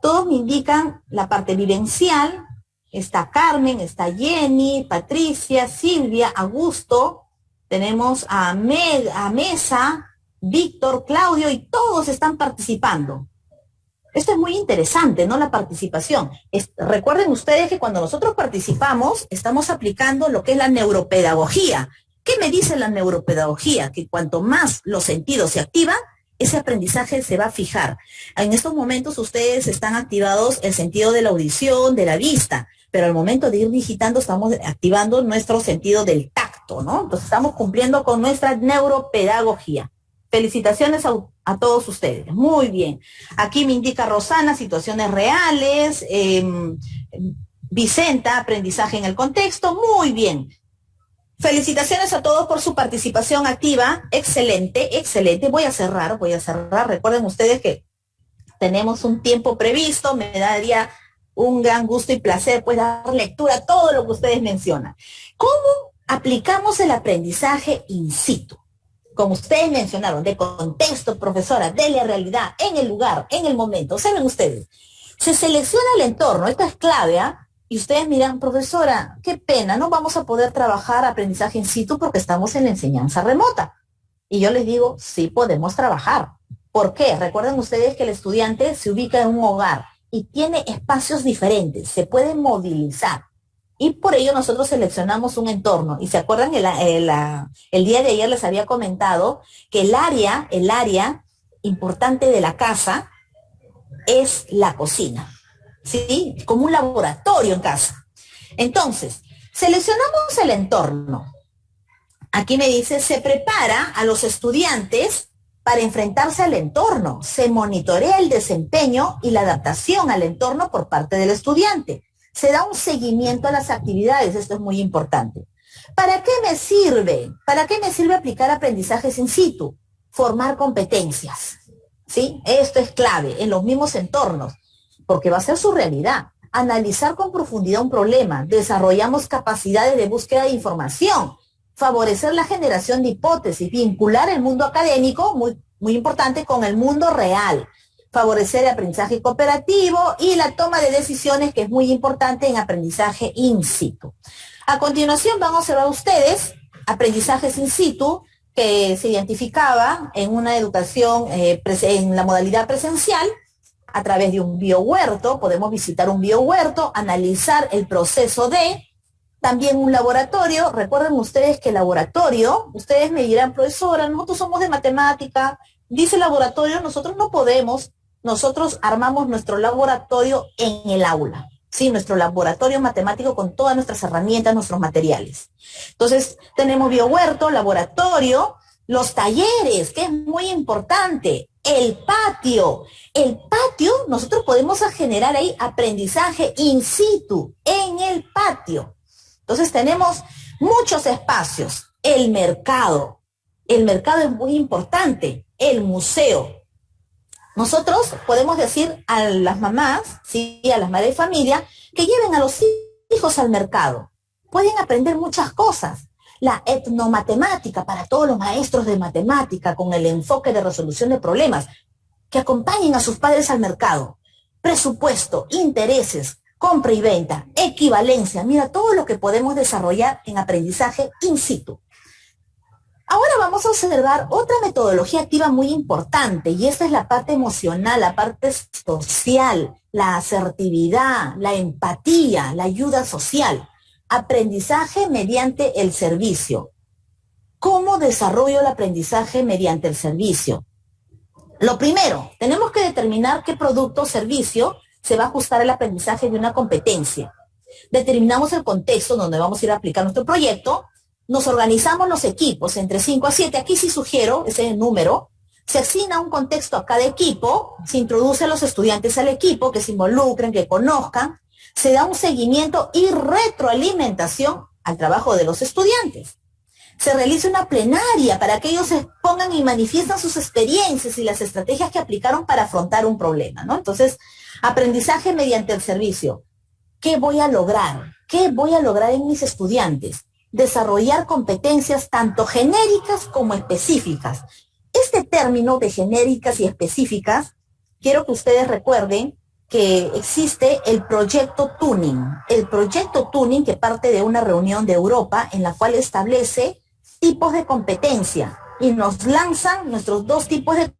Todos me indican la parte vivencial. Está Carmen, está Jenny, Patricia, Silvia, Augusto, tenemos a Mesa, Víctor, Claudio, y todos están participando. Esto es muy interesante, ¿no? La participación. Recuerden ustedes que cuando nosotros participamos, estamos aplicando lo que es la neuropedagogía. ¿Qué me dice la neuropedagogía? Que cuanto más los sentidos se activan, ese aprendizaje se va a fijar. En estos momentos ustedes están activados el sentido de la audición, de la vista, pero al momento de ir digitando estamos activando nuestro sentido del tacto, ¿no? Entonces estamos cumpliendo con nuestra neuropedagogía. Felicitaciones a todos ustedes. Muy bien. Aquí me indica Rosana, situaciones reales. Vicenta, aprendizaje en el contexto. Muy bien. Felicitaciones a todos por su participación activa. Excelente, excelente. Voy a cerrar. Recuerden ustedes que tenemos un tiempo previsto. Me daría un gran gusto y placer pues dar lectura a todo lo que ustedes mencionan. ¿Cómo aplicamos el aprendizaje in situ? Como ustedes mencionaron, de contexto, profesora, de la realidad, en el lugar, en el momento. ¿Saben ustedes? Se selecciona el entorno, esto es clave, ¿ah? Y ustedes miran, profesora, qué pena, no vamos a poder trabajar aprendizaje in situ porque estamos en la enseñanza remota. Y yo les digo, sí podemos trabajar. ¿Por qué? Recuerden ustedes que el estudiante se ubica en un hogar y tiene espacios diferentes, se puede movilizar. Y por ello nosotros seleccionamos un entorno. Y se acuerdan, el día de ayer les había comentado que el área importante de la casa es la cocina, ¿sí? Como un laboratorio en casa. Entonces, Seleccionamos el entorno. Aquí me dice, se prepara a los estudiantes para enfrentarse al entorno. Se monitorea el desempeño y la adaptación al entorno por parte del estudiante. Se da un seguimiento a las actividades. Esto es muy importante. ¿Para qué me sirve? ¿Para qué me sirve aplicar aprendizajes in situ? Formar competencias. ¿Sí? Esto es clave en los mismos entornos, porque va a ser su realidad. Analizar con profundidad un problema. Desarrollamos capacidades de búsqueda de información. Favorecer la generación de hipótesis, vincular el mundo académico, muy importante, con el mundo real, favorecer el aprendizaje cooperativo y la toma de decisiones, que es muy importante en aprendizaje in situ. A continuación van a observar ustedes aprendizajes in situ que se identificaba en una educación en la modalidad presencial a través de un biohuerto. Podemos visitar un biohuerto, analizar el proceso de... También un laboratorio. Recuerden ustedes que el laboratorio, ustedes me dirán, profesora, nosotros somos de matemática, dice laboratorio, nosotros no podemos, nosotros armamos nuestro laboratorio en el aula, ¿sí? Nuestro laboratorio matemático con todas nuestras herramientas, nuestros materiales. Entonces, tenemos biohuerto, laboratorio, los talleres, que es muy importante, el patio. El patio, nosotros podemos generar ahí aprendizaje in situ, en el patio. Entonces tenemos muchos espacios. El mercado es muy importante. El museo. Nosotros podemos decir a las mamás, ¿sí? A las madres de familia, que lleven a los hijos al mercado. Pueden aprender muchas cosas. La etnomatemática para todos los maestros de matemática con el enfoque de resolución de problemas. Que acompañen a sus padres al mercado. Presupuesto, intereses, compra y venta, equivalencia. Mira todo lo que podemos desarrollar en aprendizaje in situ. Ahora vamos a observar otra metodología activa muy importante, y esta es la parte emocional, la parte social, la asertividad, la empatía, la ayuda social. Aprendizaje mediante el servicio. ¿Cómo desarrollo el aprendizaje mediante el servicio? Lo primero, tenemos que determinar qué producto o servicio se va a ajustar al aprendizaje de una competencia. Determinamos el contexto donde vamos a ir a aplicar nuestro proyecto, nos organizamos los equipos entre 5 a 7, aquí sí sugiero ese número, se asigna un contexto a cada equipo, se introduce a los estudiantes al equipo, que se involucren, que conozcan, se da un seguimiento y retroalimentación al trabajo de los estudiantes. Se realiza una plenaria para que ellos expongan y manifiesten sus experiencias y las estrategias que aplicaron para afrontar un problema, ¿no? Entonces, aprendizaje mediante el servicio. ¿Qué voy a lograr? ¿Qué voy a lograr en mis estudiantes? Desarrollar competencias tanto genéricas como específicas. Este término de genéricas y específicas, quiero que ustedes recuerden que existe el proyecto Tuning. El proyecto Tuning, que parte de una reunión de Europa en la cual establece tipos de competencia y nos lanzan nuestros 2 tipos de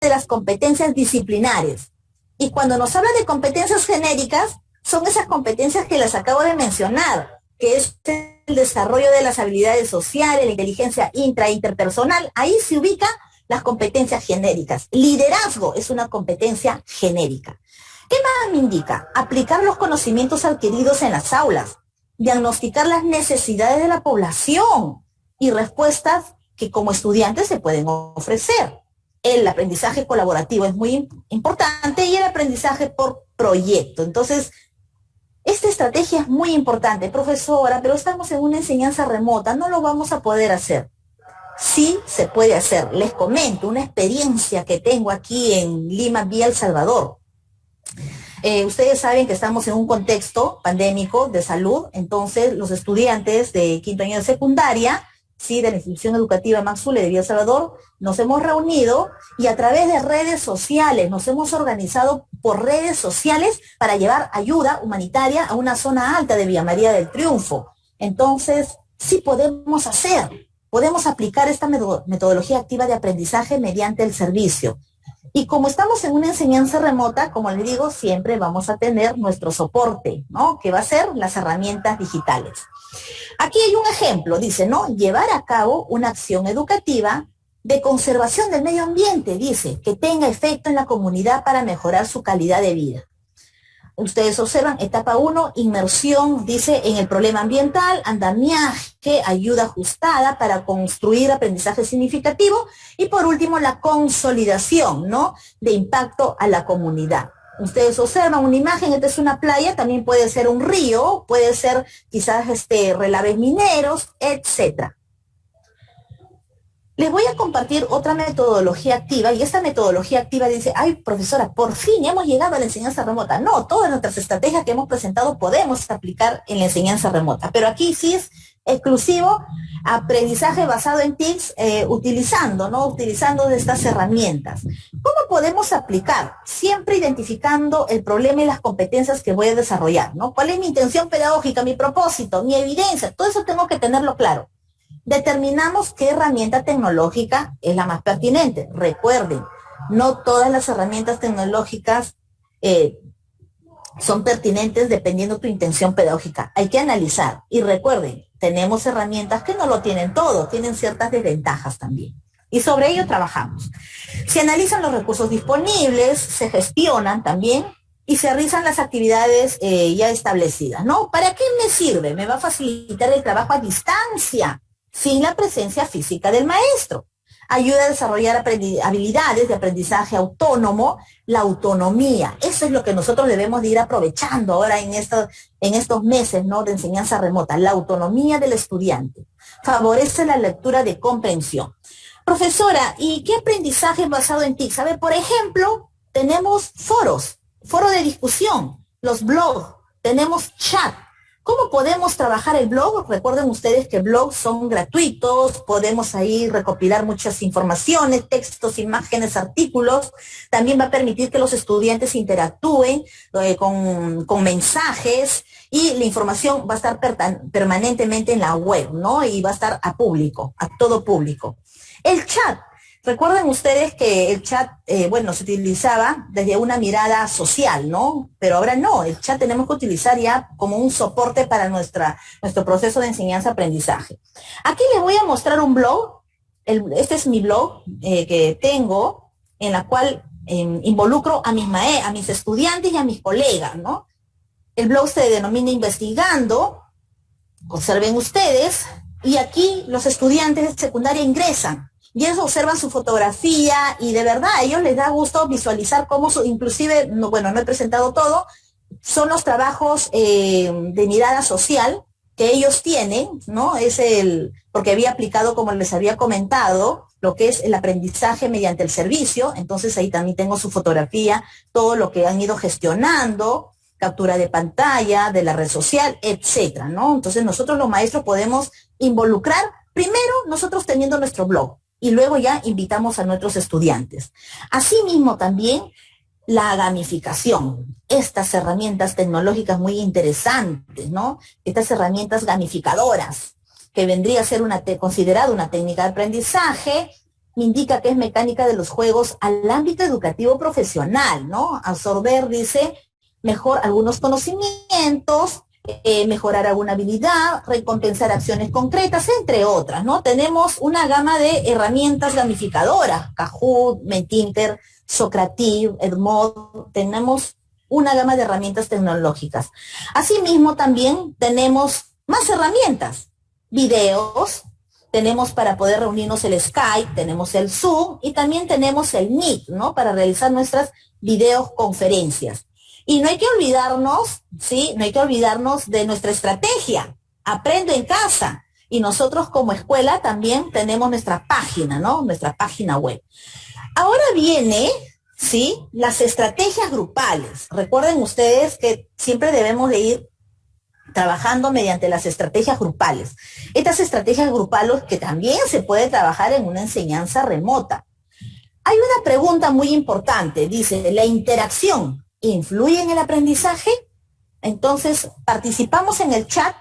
las competencias disciplinares. Y cuando nos hablan de competencias genéricas, son esas competencias que las acabo de mencionar, que es el desarrollo de las habilidades sociales, la inteligencia interpersonal. Ahí se ubican las competencias genéricas. Liderazgo es una competencia genérica. ¿Qué más me indica? Aplicar los conocimientos adquiridos en las aulas, diagnosticar las necesidades de la población y respuestas que como estudiantes se pueden ofrecer. El aprendizaje colaborativo es muy importante y el aprendizaje por proyecto. Entonces, esta estrategia es muy importante, profesora, pero estamos en una enseñanza remota, no lo vamos a poder hacer. Sí se puede hacer. Les comento una experiencia que tengo aquí en Lima, Vía El Salvador. Ustedes saben que estamos en un contexto pandémico de salud, entonces los estudiantes de quinto año de secundaria, sí, de la institución educativa Maxule de Vía El Salvador, nos hemos reunido y a través de redes sociales, nos hemos organizado por redes sociales para llevar ayuda humanitaria a una zona alta de Villa María del Triunfo. Entonces, sí podemos hacer, podemos aplicar esta metodología activa de aprendizaje mediante el servicio. Y como estamos en una enseñanza remota, como les digo, siempre vamos a tener nuestro soporte, ¿no? Que va a ser las herramientas digitales. Aquí hay un ejemplo, dice, ¿no? Llevar a cabo una acción educativa de conservación del medio ambiente, dice, que tenga efecto en la comunidad para mejorar su calidad de vida. Ustedes observan, etapa 1, inmersión, dice, en el problema ambiental, andamiaje, ayuda ajustada para construir aprendizaje significativo, y por último, la consolidación, ¿no?, de impacto a la comunidad. Ustedes observan una imagen, esta es una playa, también puede ser un río, puede ser quizás relaves mineros, etcétera. Les voy a compartir otra metodología activa, y esta metodología activa dice, ay, profesora, por fin hemos llegado a la enseñanza remota. No, todas nuestras estrategias que hemos presentado podemos aplicar en la enseñanza remota, pero aquí sí es exclusivo aprendizaje basado en TICs, utilizando de estas herramientas. ¿Cómo podemos aplicar? Siempre identificando el problema y las competencias que voy a desarrollar, ¿no? ¿Cuál es mi intención pedagógica, mi propósito, mi evidencia? Todo eso tengo que tenerlo claro. Determinamos qué herramienta tecnológica es la más pertinente. Recuerden, no todas las herramientas tecnológicas son pertinentes dependiendo de tu intención pedagógica. Hay que analizar. Y recuerden, tenemos herramientas que no lo tienen todo, tienen ciertas desventajas también. Y sobre ello trabajamos. Se analizan los recursos disponibles, se gestionan también y se realizan las actividades ya establecidas, ¿no? ¿Para qué me sirve? Me va a facilitar el trabajo a distancia, sin la presencia física del maestro. Ayuda a desarrollar habilidades de aprendizaje autónomo, la autonomía. Eso es lo que nosotros debemos de ir aprovechando ahora en estos meses, ¿no?, de enseñanza remota. La autonomía del estudiante. Favorece la lectura de comprensión. Profesora, ¿y qué aprendizaje basado en TIC? A ver, por ejemplo, tenemos foro de discusión, los blogs, tenemos chat. ¿Cómo podemos trabajar el blog? Recuerden ustedes que blogs son gratuitos, podemos ahí recopilar muchas informaciones, textos, imágenes, artículos. También va a permitir que los estudiantes interactúen con mensajes, y la información va a estar permanentemente en la web, ¿no? Y va a estar a todo público. El chat. Recuerden ustedes que el chat, se utilizaba desde una mirada social, ¿no? Pero ahora no, el chat tenemos que utilizar ya como un soporte para nuestro proceso de enseñanza-aprendizaje. Aquí les voy a mostrar un blog. Este es mi blog que tengo, en la cual involucro a mis estudiantes y a mis colegas, ¿no? El blog se denomina Investigando. Observen ustedes, y aquí los estudiantes de secundaria ingresan. Y ellos observan su fotografía y de verdad a ellos les da gusto visualizar cómo, inclusive, no he presentado todo, son los trabajos de mirada social que ellos tienen, ¿no? Porque había aplicado, como les había comentado, lo que es el aprendizaje mediante el servicio. Entonces ahí también tengo su fotografía, todo lo que han ido gestionando, captura de pantalla, de la red social, etcétera, ¿no? Entonces nosotros los maestros podemos involucrar, primero nosotros teniendo nuestro blog, y luego ya invitamos a nuestros estudiantes. Asimismo también la gamificación, estas herramientas tecnológicas muy interesantes, ¿no? Estas herramientas gamificadoras, que vendría a ser considerada una técnica de aprendizaje, indica que es mecánica de los juegos al ámbito educativo profesional, ¿no? Absorber, dice, mejor algunos conocimientos, mejorar alguna habilidad, recompensar acciones concretas, entre otras, ¿no? Tenemos una gama de herramientas gamificadoras, Kahoot, Mentimeter, Socrative, Edmodo, tenemos una gama de herramientas tecnológicas. Asimismo, también tenemos más herramientas, videos, tenemos para poder reunirnos el Skype, tenemos el Zoom y también tenemos el Meet, ¿no? Para realizar nuestras videoconferencias. Y no hay que olvidarnos, ¿sí? No hay que olvidarnos de nuestra estrategia. Aprendo en casa. Y nosotros como escuela también tenemos nuestra página, ¿no? Nuestra página web. Ahora viene, ¿sí?, las estrategias grupales. Recuerden ustedes que siempre debemos de ir trabajando mediante las estrategias grupales. Estas estrategias grupales que también se puede trabajar en una enseñanza remota. Hay una pregunta muy importante. Dice, ¿la interacción influye en el aprendizaje? Entonces, participamos en el chat.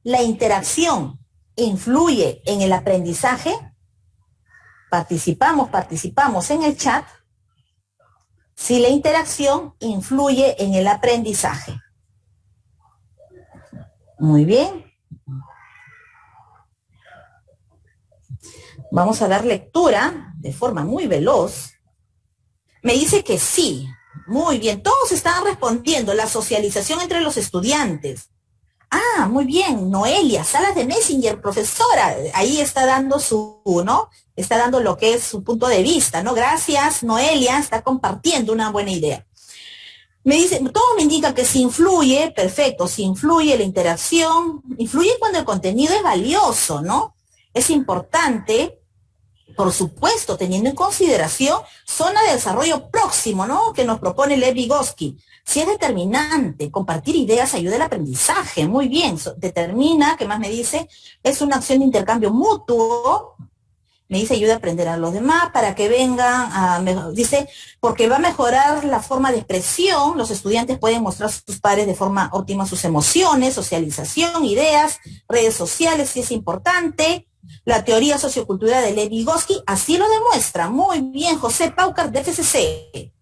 ¿La interacción influye en el aprendizaje? Participamos en el chat. Si la interacción influye en el aprendizaje. Muy bien. Vamos a dar lectura de forma muy veloz. Me dice que sí. Muy bien. Todos están respondiendo. La socialización entre los estudiantes. Ah, muy bien. Noelia, salas de Messenger, profesora. Ahí está dando ¿no? Está dando lo que es su punto de vista, ¿no? Gracias, Noelia. Está compartiendo una buena idea. Me dice, todo me indica que si influye, perfecto, si influye la interacción, influye cuando el contenido es valioso, ¿no? Es importante, por supuesto, teniendo en consideración zona de desarrollo próximo, ¿no? Que nos propone Lev Vygotsky. Si es determinante, compartir ideas ayuda al aprendizaje, muy bien, determina, ¿qué más me dice? Es una acción de intercambio mutuo, me dice ayuda a aprender a los demás para que vengan dice, porque va a mejorar la forma de expresión, los estudiantes pueden mostrar a sus padres de forma óptima sus emociones, socialización, ideas, redes sociales, si es importante. La teoría sociocultural de Lev Vygotsky así lo demuestra. Muy bien, José Paucar, de FCC.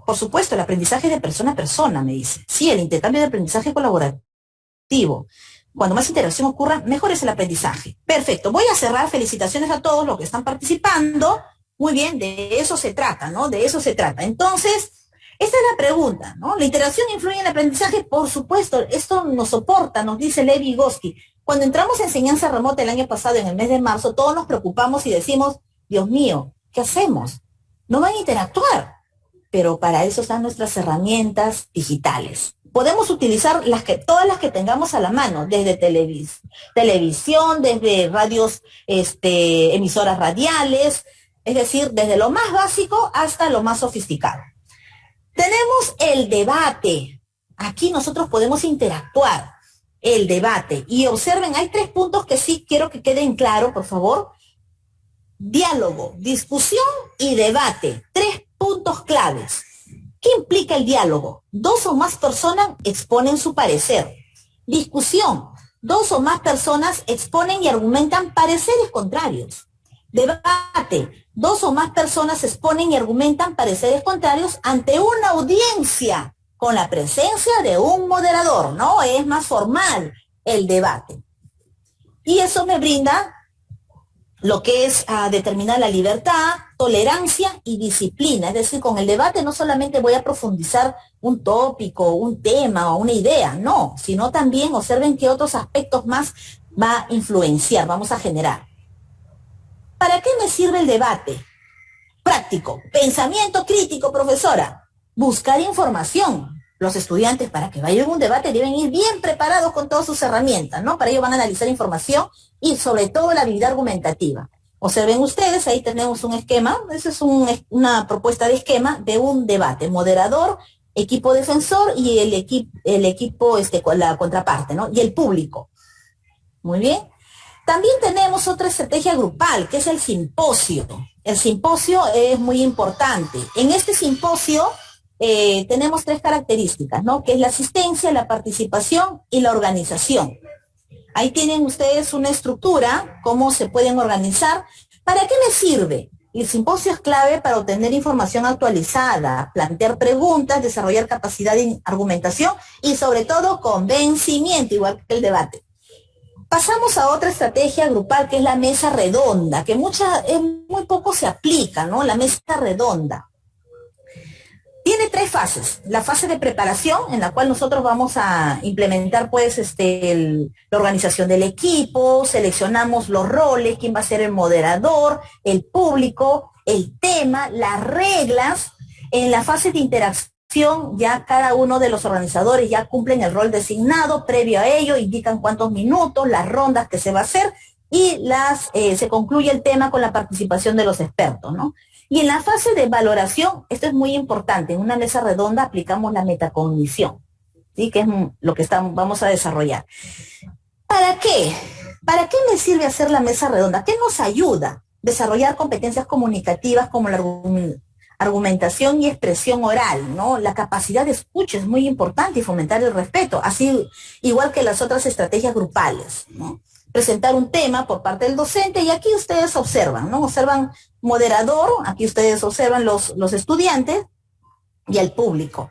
Por supuesto, el aprendizaje de persona a persona, me dice. Sí, el intercambio de aprendizaje colaborativo. Cuando más interacción ocurra, mejor es el aprendizaje. Perfecto, voy a cerrar. Felicitaciones a todos los que están participando. Muy bien, de eso se trata, ¿no? De eso se trata. Entonces, esta es la pregunta, ¿no? ¿La interacción influye en el aprendizaje? Por supuesto, esto nos soporta, nos dice Lev Vygotsky. Cuando entramos a enseñanza remota el año pasado, en el mes de marzo, todos nos preocupamos y decimos, Dios mío, ¿qué hacemos? No van a interactuar. Pero para eso están nuestras herramientas digitales. Podemos utilizar todas las que tengamos a la mano, desde televisión, desde radios, emisoras radiales, es decir, desde lo más básico hasta lo más sofisticado. Tenemos el debate. Aquí nosotros podemos interactuar. El debate. Y observen, hay 3 puntos que sí quiero que queden claros, por favor. Diálogo, discusión y debate. 3 puntos claves. ¿Qué implica el diálogo? 2 o más personas exponen su parecer. Discusión. 2 o más personas exponen y argumentan pareceres contrarios. Debate. 2 o más personas exponen y argumentan pareceres contrarios ante una audiencia con la presencia de un moderador, ¿no? Es más formal el debate. Y eso me brinda lo que es determinar la libertad, tolerancia y disciplina. Es decir, con el debate no solamente voy a profundizar un tópico, un tema o una idea, no, sino también observen qué otros aspectos más va a influenciar, vamos a generar. ¿Para qué me sirve el debate? Práctico, pensamiento crítico, profesora. Buscar información. Los estudiantes, para que vayan a un debate, deben ir bien preparados con todas sus herramientas, ¿no? Para ello van a analizar información y sobre todo la habilidad argumentativa. Observen ustedes, ahí tenemos un esquema, esa es una propuesta de esquema de un debate. Moderador, equipo defensor y el equipo, la contraparte, ¿no? Y el público. Muy bien. También tenemos otra estrategia grupal, que es el simposio. El simposio es muy importante. En este simposio tenemos 3 características, ¿no? Que es la asistencia, la participación y la organización. Ahí tienen ustedes una estructura, cómo se pueden organizar. ¿Para qué me sirve? El simposio es clave para obtener información actualizada, plantear preguntas, desarrollar capacidad de argumentación y sobre todo convencimiento, igual que el debate. Pasamos a otra estrategia grupal que es la mesa redonda, que muy poco se aplica, ¿no? La mesa redonda. Tiene 3 fases. La fase de preparación, en la cual nosotros vamos a implementar, pues, la organización del equipo, seleccionamos los roles, quién va a ser el moderador, el público, el tema, las reglas. En la fase de interacción, ya cada uno de los organizadores ya cumplen el rol designado. Previo a ello, indican cuántos minutos, las rondas que se va a hacer y se concluye el tema con la participación de los expertos, ¿no? Y en la fase de valoración, esto es muy importante, en una mesa redonda aplicamos la metacognición, ¿sí? Que es lo que vamos a desarrollar. ¿Para qué? ¿Para qué me sirve hacer la mesa redonda? ¿Qué nos ayuda? Desarrollar competencias comunicativas como la argumentación y expresión oral, ¿no? La capacidad de escucha es muy importante y fomentar el respeto, así igual que las otras estrategias grupales, ¿no? Presentar un tema por parte del docente y aquí ustedes observan, ¿no? Observan moderador, aquí ustedes observan los estudiantes y el público.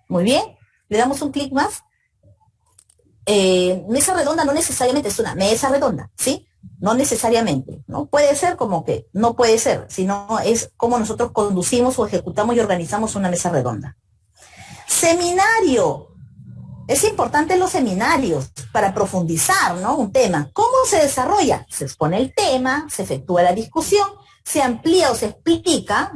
Muy bien, le damos un clic más. Mesa redonda no necesariamente es una mesa redonda, ¿sí? No necesariamente, ¿no? Puede ser como que no puede ser, sino es como nosotros conducimos o ejecutamos y organizamos una mesa redonda. Seminario. Es importante los seminarios para profundizar, ¿no? Un tema. ¿Cómo se desarrolla? Se expone el tema, se efectúa la discusión, se amplía o se explica,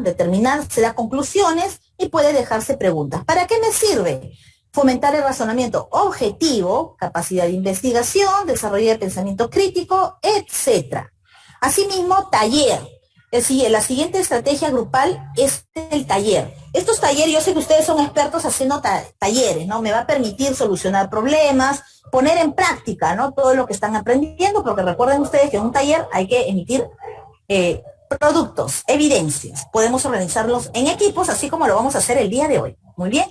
se da conclusiones y puede dejarse preguntas. ¿Para qué me sirve? Fomentar el razonamiento objetivo, capacidad de investigación, desarrollo de pensamiento crítico, etc. Asimismo, taller. La siguiente estrategia grupal es el taller. Estos talleres, yo sé que ustedes son expertos haciendo talleres, ¿no? Me va a permitir solucionar problemas, poner en práctica, ¿no? Todo lo que están aprendiendo, porque recuerden ustedes que en un taller hay que emitir productos, evidencias. Podemos organizarlos en equipos, así como lo vamos a hacer el día de hoy. Muy bien.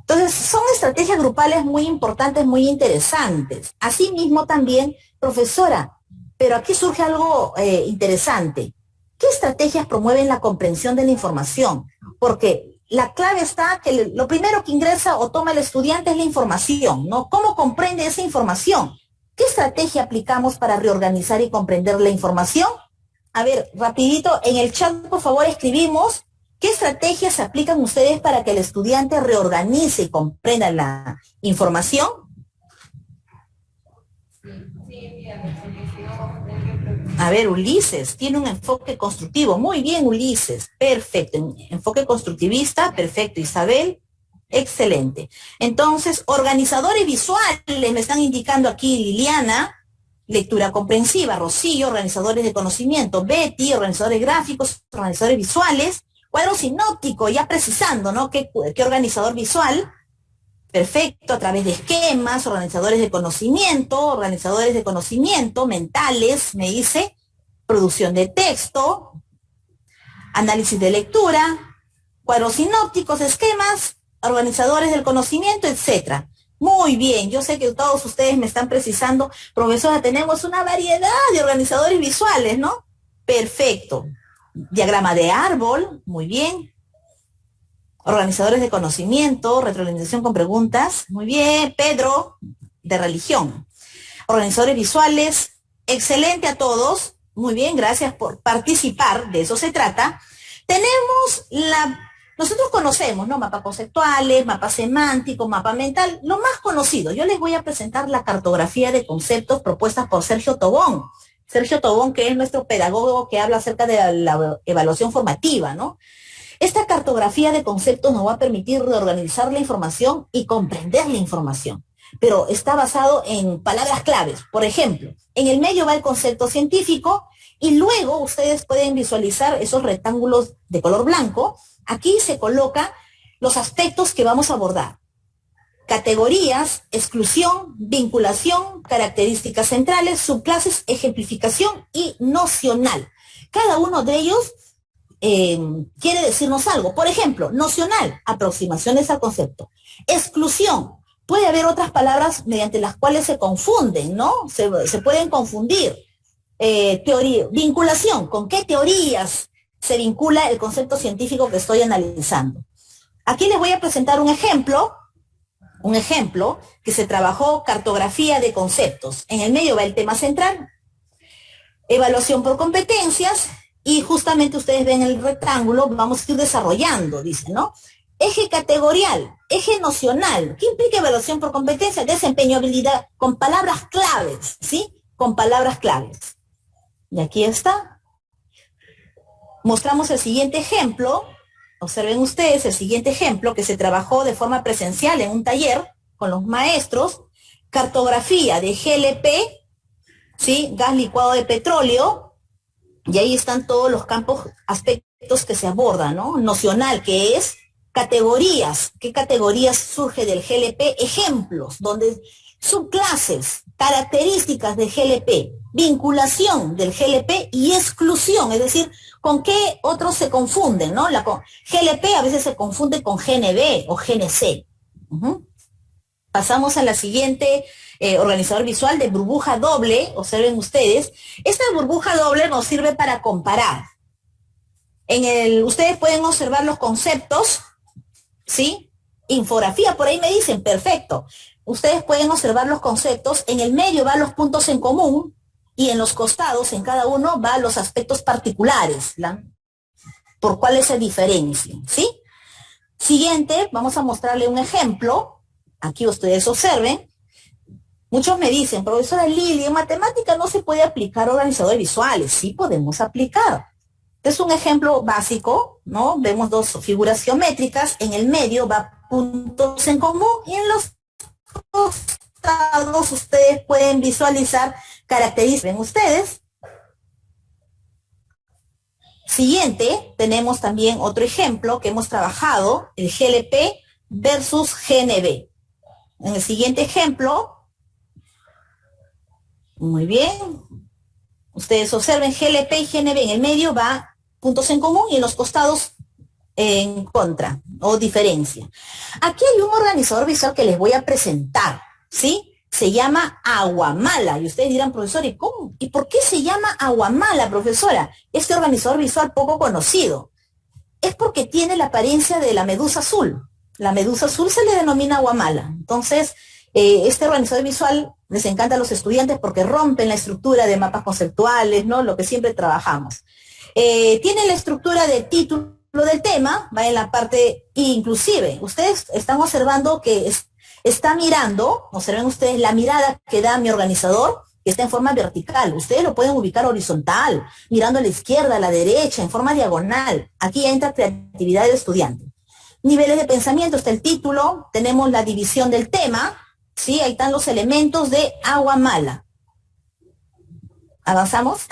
Entonces, son estrategias grupales muy importantes, muy interesantes. Asimismo también, profesora, pero aquí surge algo interesante. ¿Qué estrategias promueven la comprensión de la información? Porque la clave está que lo primero que ingresa o toma el estudiante es la información, ¿no? ¿Cómo comprende esa información? ¿Qué estrategia aplicamos para reorganizar y comprender la información? A ver, rapidito, en el chat, por favor, escribimos qué estrategias se aplican ustedes para que el estudiante reorganice y comprenda la información. A ver, Ulises, tiene un enfoque constructivo. Muy bien, Ulises. Perfecto. Enfoque constructivista, perfecto. Isabel, excelente. Entonces, organizadores visuales, me están indicando aquí Liliana, lectura comprensiva, Rocío, organizadores de conocimiento, Betty, organizadores gráficos, organizadores visuales, cuadro sinóptico, ya precisando, ¿no? ¿Qué organizador visual? Perfecto, a través de esquemas, organizadores de conocimiento mentales, me dice, producción de texto, análisis de lectura, cuadros sinópticos, esquemas, organizadores del conocimiento, etcétera. Muy bien, yo sé que todos ustedes me están precisando, profesora, tenemos una variedad de organizadores visuales, ¿no? Perfecto. Diagrama de árbol, muy bien. Organizadores de conocimiento, retroalimentación con preguntas. Muy bien, Pedro, de religión. Organizadores visuales, excelente a todos. Muy bien, gracias por participar, de eso se trata. Nosotros conocemos, ¿no? Mapas conceptuales, mapa semántico, mapa mental, lo más conocido. Yo les voy a presentar la cartografía de conceptos propuestas por Sergio Tobón. Sergio Tobón, que es nuestro pedagogo que habla acerca de la evaluación formativa, ¿no? Esta cartografía de conceptos nos va a permitir reorganizar la información y comprender la información, pero está basado en palabras claves. Por ejemplo, en el medio va el concepto científico y luego ustedes pueden visualizar esos rectángulos de color blanco. Aquí se colocan los aspectos que vamos a abordar. Categorías, exclusión, vinculación, características centrales, subclases, ejemplificación y nocional. Cada uno de ellos quiere decirnos algo. Por ejemplo, nocional, aproximaciones al concepto. Exclusión, puede haber otras palabras mediante las cuales se confunden, ¿no? Se pueden confundir. Teoría, vinculación, ¿con qué teorías se vincula el concepto científico que estoy analizando? Aquí les voy a presentar un ejemplo que se trabajó cartografía de conceptos. En el medio va el tema central, evaluación por competencias. Y justamente ustedes ven el rectángulo, vamos a ir desarrollando, dice, ¿no? Eje categorial, eje nocional. ¿Qué implica evaluación por competencia? Desempeño, habilidad, con palabras claves, ¿sí? Con palabras claves. Y aquí está. Mostramos el siguiente ejemplo. Observen ustedes el siguiente ejemplo que se trabajó de forma presencial en un taller con los maestros. Cartografía de GLP, ¿sí? Gas licuado de petróleo. Y ahí están todos los campos, aspectos que se abordan, ¿no? Nocional, que es categorías. ¿Qué categorías surge del GLP? Ejemplos, donde subclases, características del GLP, vinculación del GLP y exclusión, es decir, con qué otros se confunden, ¿no? GLP a veces se confunde con GNB o GNC. Pasamos a la siguiente. Organizador visual de burbuja doble, observen ustedes. Esta burbuja doble nos sirve para comparar. Ustedes pueden observar los conceptos, ¿sí? Infografía, por ahí me dicen, perfecto. Ustedes pueden observar los conceptos, en el medio van los puntos en común y en los costados, en cada uno, va los aspectos particulares, por cuáles se diferencian, ¿sí? Siguiente, vamos a mostrarle un ejemplo. Aquí ustedes observen. Muchos me dicen, profesora Lili, en matemática no se puede aplicar organizadores visuales. Sí podemos aplicar. Este es un ejemplo básico, ¿no? Vemos dos figuras geométricas. En el medio va puntos en común y en los costados ustedes pueden visualizar características. ¿Ven ustedes? Siguiente, tenemos también otro ejemplo que hemos trabajado, el GLP versus GNB. En el siguiente ejemplo, muy bien, ustedes observen GLP y GNB, en el medio va puntos en común y en los costados en contra o diferencia. Aquí hay un organizador visual que les voy a presentar, ¿sí? Se llama Aguamala. Y ustedes dirán, profesor, ¿y cómo? ¿Y por qué se llama Aguamala, profesora? Este organizador visual poco conocido. Es porque tiene la apariencia de la medusa azul. La medusa azul se le denomina Aguamala. Entonces, este organizador visual les encanta a los estudiantes porque rompen la estructura de mapas conceptuales, ¿no? Lo que siempre trabajamos. Tiene la estructura de título del tema, va en la parte, inclusive, ustedes están observando que está mirando, observen ustedes la mirada que da mi organizador, que está en forma vertical. Ustedes lo pueden ubicar horizontal, mirando a la izquierda, a la derecha, en forma diagonal. Aquí entra creatividad del estudiante. Niveles de pensamiento, está el título, tenemos la división del tema, ¿sí? Ahí están los elementos de Aguamala. ¿Avanzamos?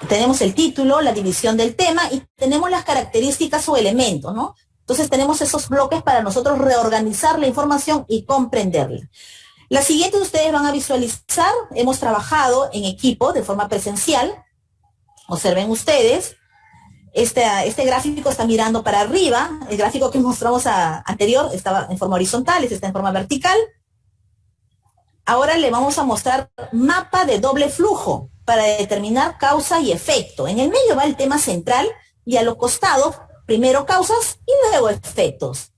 Tenemos el título, la división del tema y tenemos las características o elementos, ¿no? Entonces tenemos esos bloques para nosotros reorganizar la información y comprenderla. La siguiente ustedes van a visualizar, hemos trabajado en equipo de forma presencial. Observen ustedes, este gráfico está mirando para arriba, el gráfico que mostramos anterior estaba en forma horizontal, este está en forma vertical. Ahora le vamos a mostrar mapa de doble flujo para determinar causa y efecto. En el medio va el tema central y a los costados primero causas y luego efectos.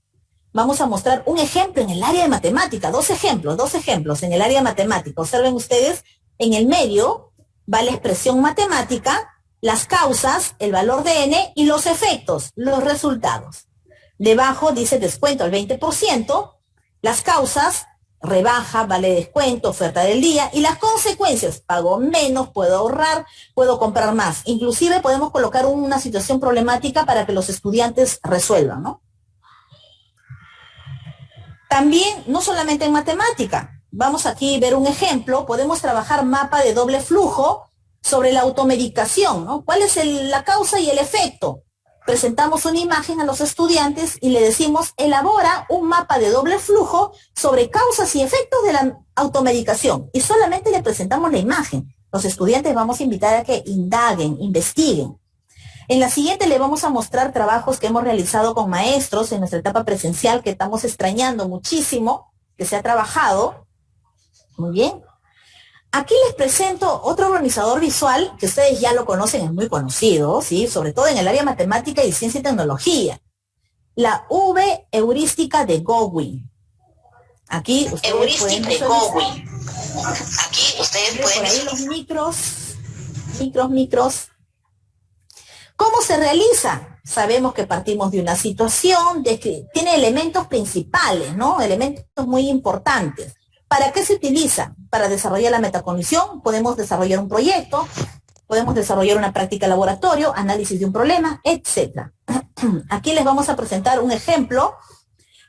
Vamos a mostrar un ejemplo en el área de matemática, dos ejemplos en el área de matemática. Observen ustedes, en el medio va la expresión matemática, las causas, el valor de n y los efectos, los resultados. Debajo dice descuento al 20%, las causas, rebaja, vale descuento, oferta del día, y las consecuencias, pago menos, puedo ahorrar, puedo comprar más. Inclusive podemos colocar una situación problemática para que los estudiantes resuelvan, ¿no? También, no solamente en matemática, vamos aquí a ver un ejemplo, podemos trabajar mapa de doble flujo sobre la automedicación, ¿no? ¿Cuál es la causa y el efecto? Presentamos una imagen a los estudiantes y le decimos, elabora un mapa de doble flujo sobre causas y efectos de la automedicación. Y solamente le presentamos la imagen. Los estudiantes vamos a invitar a que indaguen, investiguen. En la siguiente le vamos a mostrar trabajos que hemos realizado con maestros en nuestra etapa presencial, que estamos extrañando muchísimo, que se ha trabajado. Muy bien. Aquí les presento otro organizador visual que ustedes ya lo conocen, es muy conocido, ¿sí? Sobre todo en el área matemática y ciencia y tecnología. La V heurística de Gowin. Aquí ustedes Heurística de Gowin. Aquí ustedes pueden ver ahí los micros. ¿Cómo se realiza? Sabemos que partimos de una situación, de que tiene elementos principales, ¿no? Elementos muy importantes. ¿Para qué se utiliza? Para desarrollar la metacognición, podemos desarrollar un proyecto, podemos desarrollar una práctica de laboratorio, análisis de un problema, etc. Aquí les vamos a presentar un ejemplo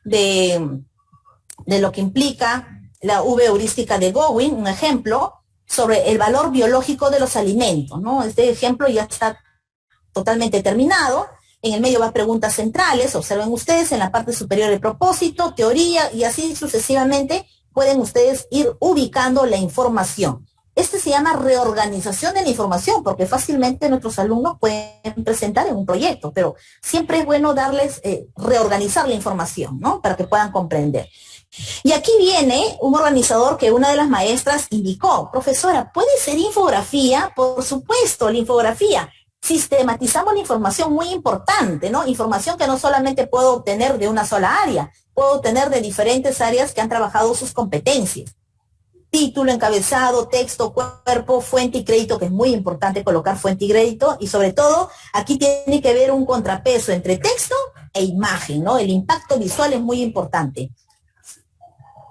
de lo que implica la V heurística de Gowin, un ejemplo sobre el valor biológico de los alimentos, ¿no? Este ejemplo ya está totalmente terminado. En el medio va preguntas centrales, observen ustedes, en la parte superior el propósito, teoría y así sucesivamente pueden ustedes ir ubicando la información. Este se llama reorganización de la información, porque fácilmente nuestros alumnos pueden presentar en un proyecto, pero siempre es bueno darles, reorganizar la información, ¿no? Para que puedan comprender. Y aquí viene un organizador que una de las maestras indicó, profesora, ¿puede ser infografía? Por supuesto, la infografía. Sistematizamos la información muy importante, ¿no? Información que no solamente puedo obtener de una sola área, puedo obtener de diferentes áreas que han trabajado sus competencias. título, encabezado, texto, cuerpo, fuente y crédito, que es muy importante colocar fuente y crédito, y sobre todo aquí tiene que haber un contrapeso entre texto e imagen, ¿no? El impacto visual es muy importante.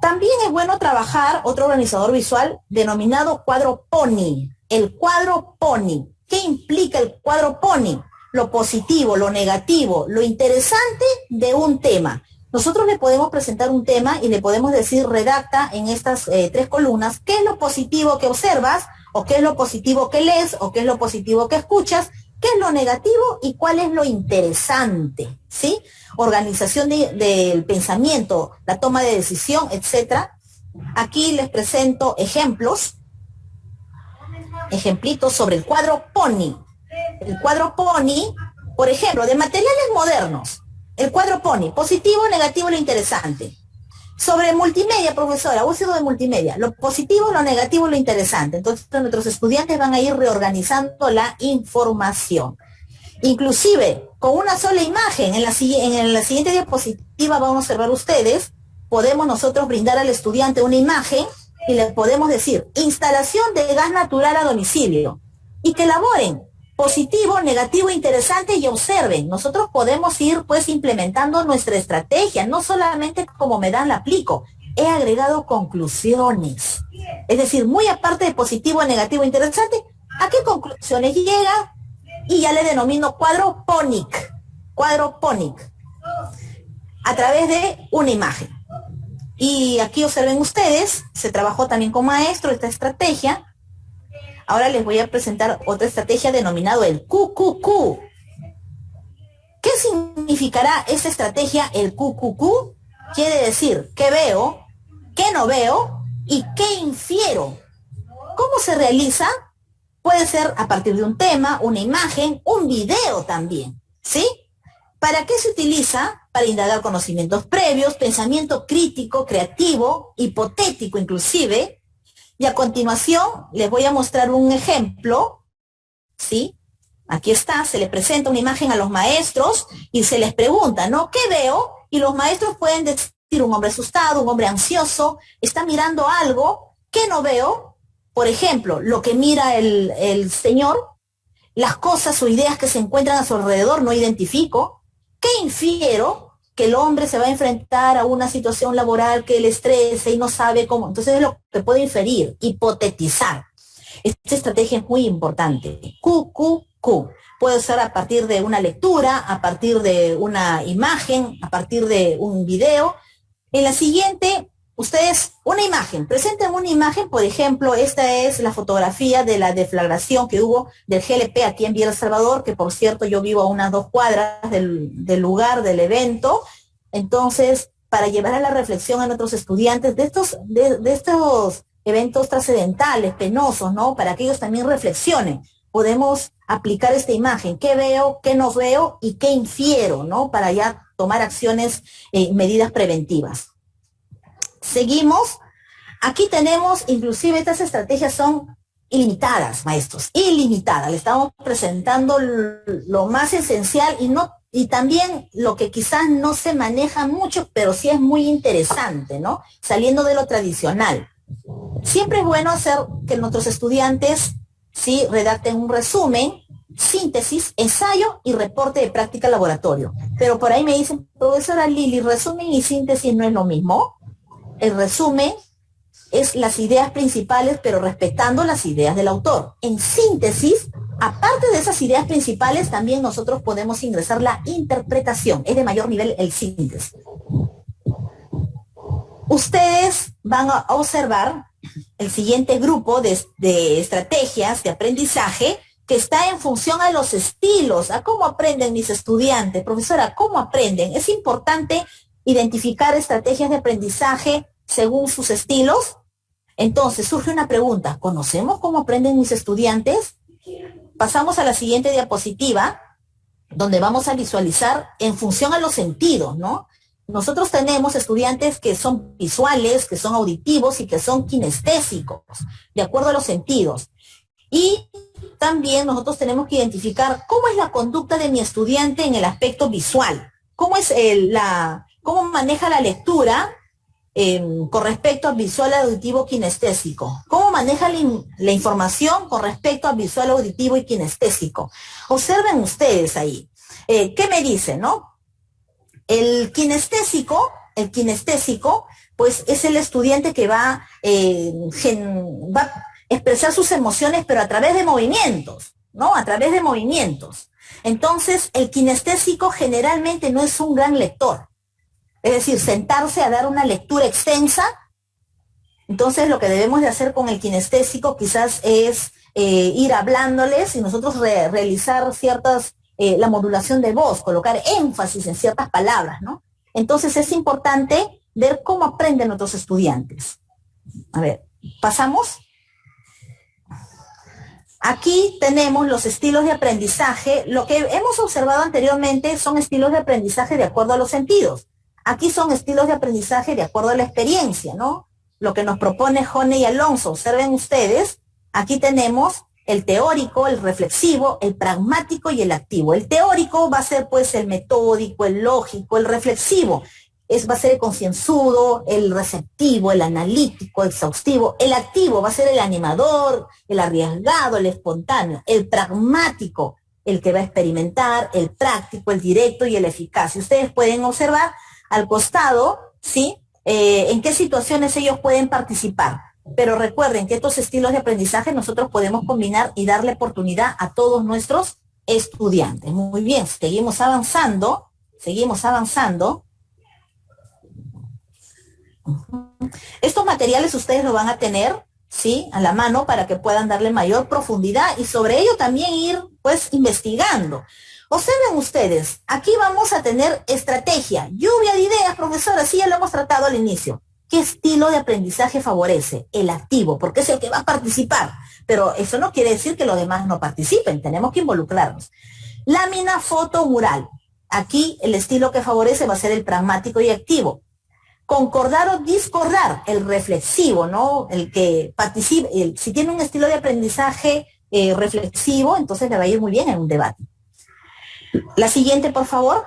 También es bueno trabajar otro organizador visual denominado cuadro Pony. El cuadro Pony. ¿Qué implica el cuadro Pony? Lo positivo, lo negativo, lo interesante de un tema. Nosotros le podemos presentar un tema y le podemos decir, redacta en estas 3 columnas, qué es lo positivo que observas, o qué es lo positivo que lees, o qué es lo positivo que escuchas, qué es lo negativo y cuál es lo interesante, ¿sí? Organización del pensamiento, la toma de decisión, etcétera. Aquí les presento ejemplitos sobre el cuadro Pony. El cuadro Pony, por ejemplo, de materiales modernos. El cuadro Pony, positivo, negativo, lo interesante. Sobre multimedia, profesora, uso de multimedia, lo positivo, lo negativo, lo interesante. Entonces nuestros estudiantes van a ir reorganizando la información. Inclusive, con una sola imagen, en la siguiente diapositiva van a observar ustedes, podemos nosotros brindar al estudiante una imagen y le podemos decir, instalación de gas natural a domicilio, y que elaboren positivo, negativo, interesante y observen. Nosotros podemos ir pues implementando nuestra estrategia, no solamente como me dan la aplico, he agregado conclusiones. Es decir, muy aparte de positivo, negativo, interesante, ¿a qué conclusiones llega? Y ya le denomino cuadro Ponic, a través de una imagen. Y aquí observen ustedes, se trabajó también con maestro esta estrategia. Ahora les voy a presentar otra estrategia denominado el QQQ. ¿Qué significará esta estrategia, el QQQ? Quiere decir qué veo, qué no veo y qué infiero. ¿Cómo se realiza? Puede ser a partir de un tema, una imagen, un video también, ¿sí? ¿Para qué se utiliza? Para indagar conocimientos previos, pensamiento crítico, creativo, hipotético inclusive. Y a continuación les voy a mostrar un ejemplo, ¿sí? Aquí está, se les presenta una imagen a los maestros y se les pregunta, ¿no? ¿Qué veo? Y los maestros pueden decir un hombre asustado, un hombre ansioso, está mirando algo. ¿Qué no veo? Por ejemplo, lo que mira el señor, las cosas o ideas que se encuentran a su alrededor no identifico. ¿Qué infiero? Que el hombre se va a enfrentar a una situación laboral que le estrese y no sabe cómo. Entonces es lo que puede inferir, hipotetizar. Esta estrategia es muy importante. QQQ. Puede ser a partir de una lectura, a partir de una imagen, a partir de un video. En la siguiente, ustedes, una imagen, presenten una imagen, por ejemplo, esta es la fotografía de la deflagración que hubo del GLP aquí en Villa El Salvador, que por cierto yo vivo a unas 2 cuadras del lugar del evento. Entonces, para llevar a la reflexión a nuestros estudiantes de estos eventos trascendentales, penosos, ¿no? Para que ellos también reflexionen. Podemos aplicar esta imagen, qué veo, qué no veo y qué infiero, ¿no? Para ya tomar acciones, medidas preventivas. Seguimos. Aquí tenemos, inclusive estas estrategias son ilimitadas, maestros, ilimitadas. Le estamos presentando lo más esencial y también lo que quizás no se maneja mucho, pero sí es muy interesante, ¿no? Saliendo de lo tradicional. Siempre es bueno hacer que nuestros estudiantes, sí, redacten un resumen, síntesis, ensayo y reporte de práctica laboratorio. Pero por ahí me dicen, profesora Lili, resumen y síntesis no es lo mismo. El resumen es las ideas principales, pero respetando las ideas del autor. En síntesis, aparte de esas ideas principales, también nosotros podemos ingresar la interpretación. Es de mayor nivel el síntesis. Ustedes van a observar el siguiente grupo de estrategias de aprendizaje que está en función a los estilos, a cómo aprenden mis estudiantes. Profesora, ¿cómo aprenden? Es importante identificar estrategias de aprendizaje según sus estilos. Entonces surge una pregunta, ¿conocemos cómo aprenden mis estudiantes? Pasamos a la siguiente diapositiva, donde vamos a visualizar en función a los sentidos, ¿no? Nosotros tenemos estudiantes que son visuales, que son auditivos y que son kinestésicos, de acuerdo a los sentidos. Y también nosotros tenemos que identificar cómo es la conducta de mi estudiante en el aspecto visual, cómo maneja la lectura con respecto al visual, auditivo, kinestésico. ¿Cómo maneja la información con respecto al visual, auditivo y kinestésico? Observen ustedes ahí. ¿Qué me dicen, no? El kinestésico, pues es el estudiante que va a expresar sus emociones, pero a través de movimientos, ¿no? A través de movimientos. Entonces, el kinestésico generalmente no es un gran lector. Es decir, sentarse a dar una lectura extensa. Entonces, lo que debemos de hacer con el kinestésico quizás es ir hablándoles y nosotros realizar ciertas, la modulación de voz, colocar énfasis en ciertas palabras, ¿no? Entonces, es importante ver cómo aprenden nuestros estudiantes. A ver, pasamos. Aquí tenemos los estilos de aprendizaje. Lo que hemos observado anteriormente son estilos de aprendizaje de acuerdo a los sentidos. Aquí son estilos de aprendizaje de acuerdo a la experiencia, ¿no? Lo que nos propone Jone y Alonso. Observen ustedes, aquí tenemos el teórico, el reflexivo, el pragmático y el activo. El teórico va a ser pues el metódico, el lógico, el reflexivo. Va a ser el concienzudo, el receptivo, el analítico, el exhaustivo. El activo va a ser el animador, el arriesgado, el espontáneo. El pragmático, el que va a experimentar, el práctico, el directo y el eficaz. Y ustedes pueden observar al costado, ¿sí? En qué situaciones ellos pueden participar. Pero recuerden que estos estilos de aprendizaje nosotros podemos combinar y darle oportunidad a todos nuestros estudiantes. Muy bien, seguimos avanzando. Estos materiales ustedes lo van a tener, ¿sí?, a la mano para que puedan darle mayor profundidad y sobre ello también ir, pues, investigando. Observen ustedes, aquí vamos a tener estrategia, lluvia de ideas, profesora, sí, ya lo hemos tratado al inicio. ¿Qué estilo de aprendizaje favorece? El activo, porque es el que va a participar. Pero eso no quiere decir que los demás no participen, tenemos que involucrarnos. Lámina, foto, mural. Aquí el estilo que favorece va a ser el pragmático y activo. Concordar o discordar, el reflexivo, ¿no? El que participe, si tiene un estilo de aprendizaje reflexivo, entonces le va a ir muy bien en un debate. La siguiente, por favor.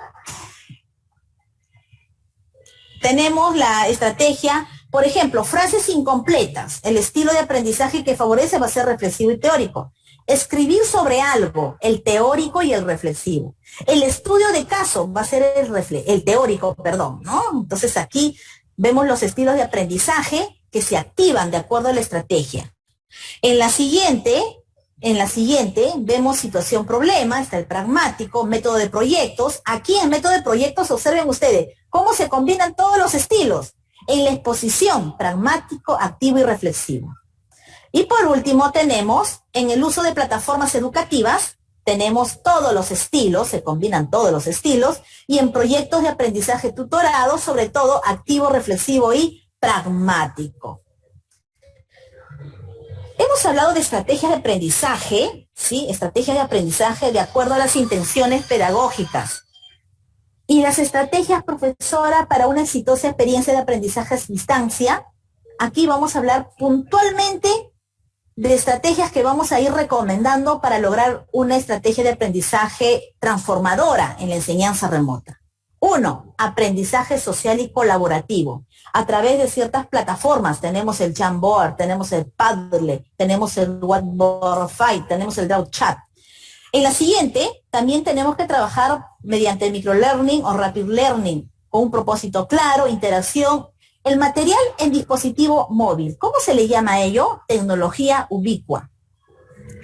Tenemos la estrategia, por ejemplo, frases incompletas. El estilo de aprendizaje que favorece va a ser reflexivo y teórico. Escribir sobre algo, el teórico y el reflexivo. El estudio de caso va a ser el teórico, perdón, ¿no? Entonces aquí vemos los estilos de aprendizaje que se activan de acuerdo a la estrategia. En la siguiente vemos situación problema, está el pragmático, método de proyectos. Aquí en método de proyectos observen ustedes cómo se combinan todos los estilos. En la exposición, pragmático, activo y reflexivo. Y por último tenemos, en el uso de plataformas educativas, tenemos todos los estilos, se combinan todos los estilos, y en proyectos de aprendizaje tutorado, sobre todo activo, reflexivo y pragmático. Hemos hablado de estrategias de aprendizaje, ¿sí? Estrategias de aprendizaje de acuerdo a las intenciones pedagógicas. Y las estrategias, profesora, para una exitosa experiencia de aprendizaje a distancia, aquí vamos a hablar puntualmente de estrategias que vamos a ir recomendando para lograr una estrategia de aprendizaje transformadora en la enseñanza remota. 1. Aprendizaje social y colaborativo. A través de ciertas plataformas, tenemos el Jamboard, tenemos el Padlet, tenemos el Whiteboardify, tenemos el DrawChat. En la siguiente, también tenemos que trabajar mediante el microlearning o rapid learning, con un propósito claro, interacción. El material en dispositivo móvil, ¿cómo se le llama a ello? Tecnología ubicua.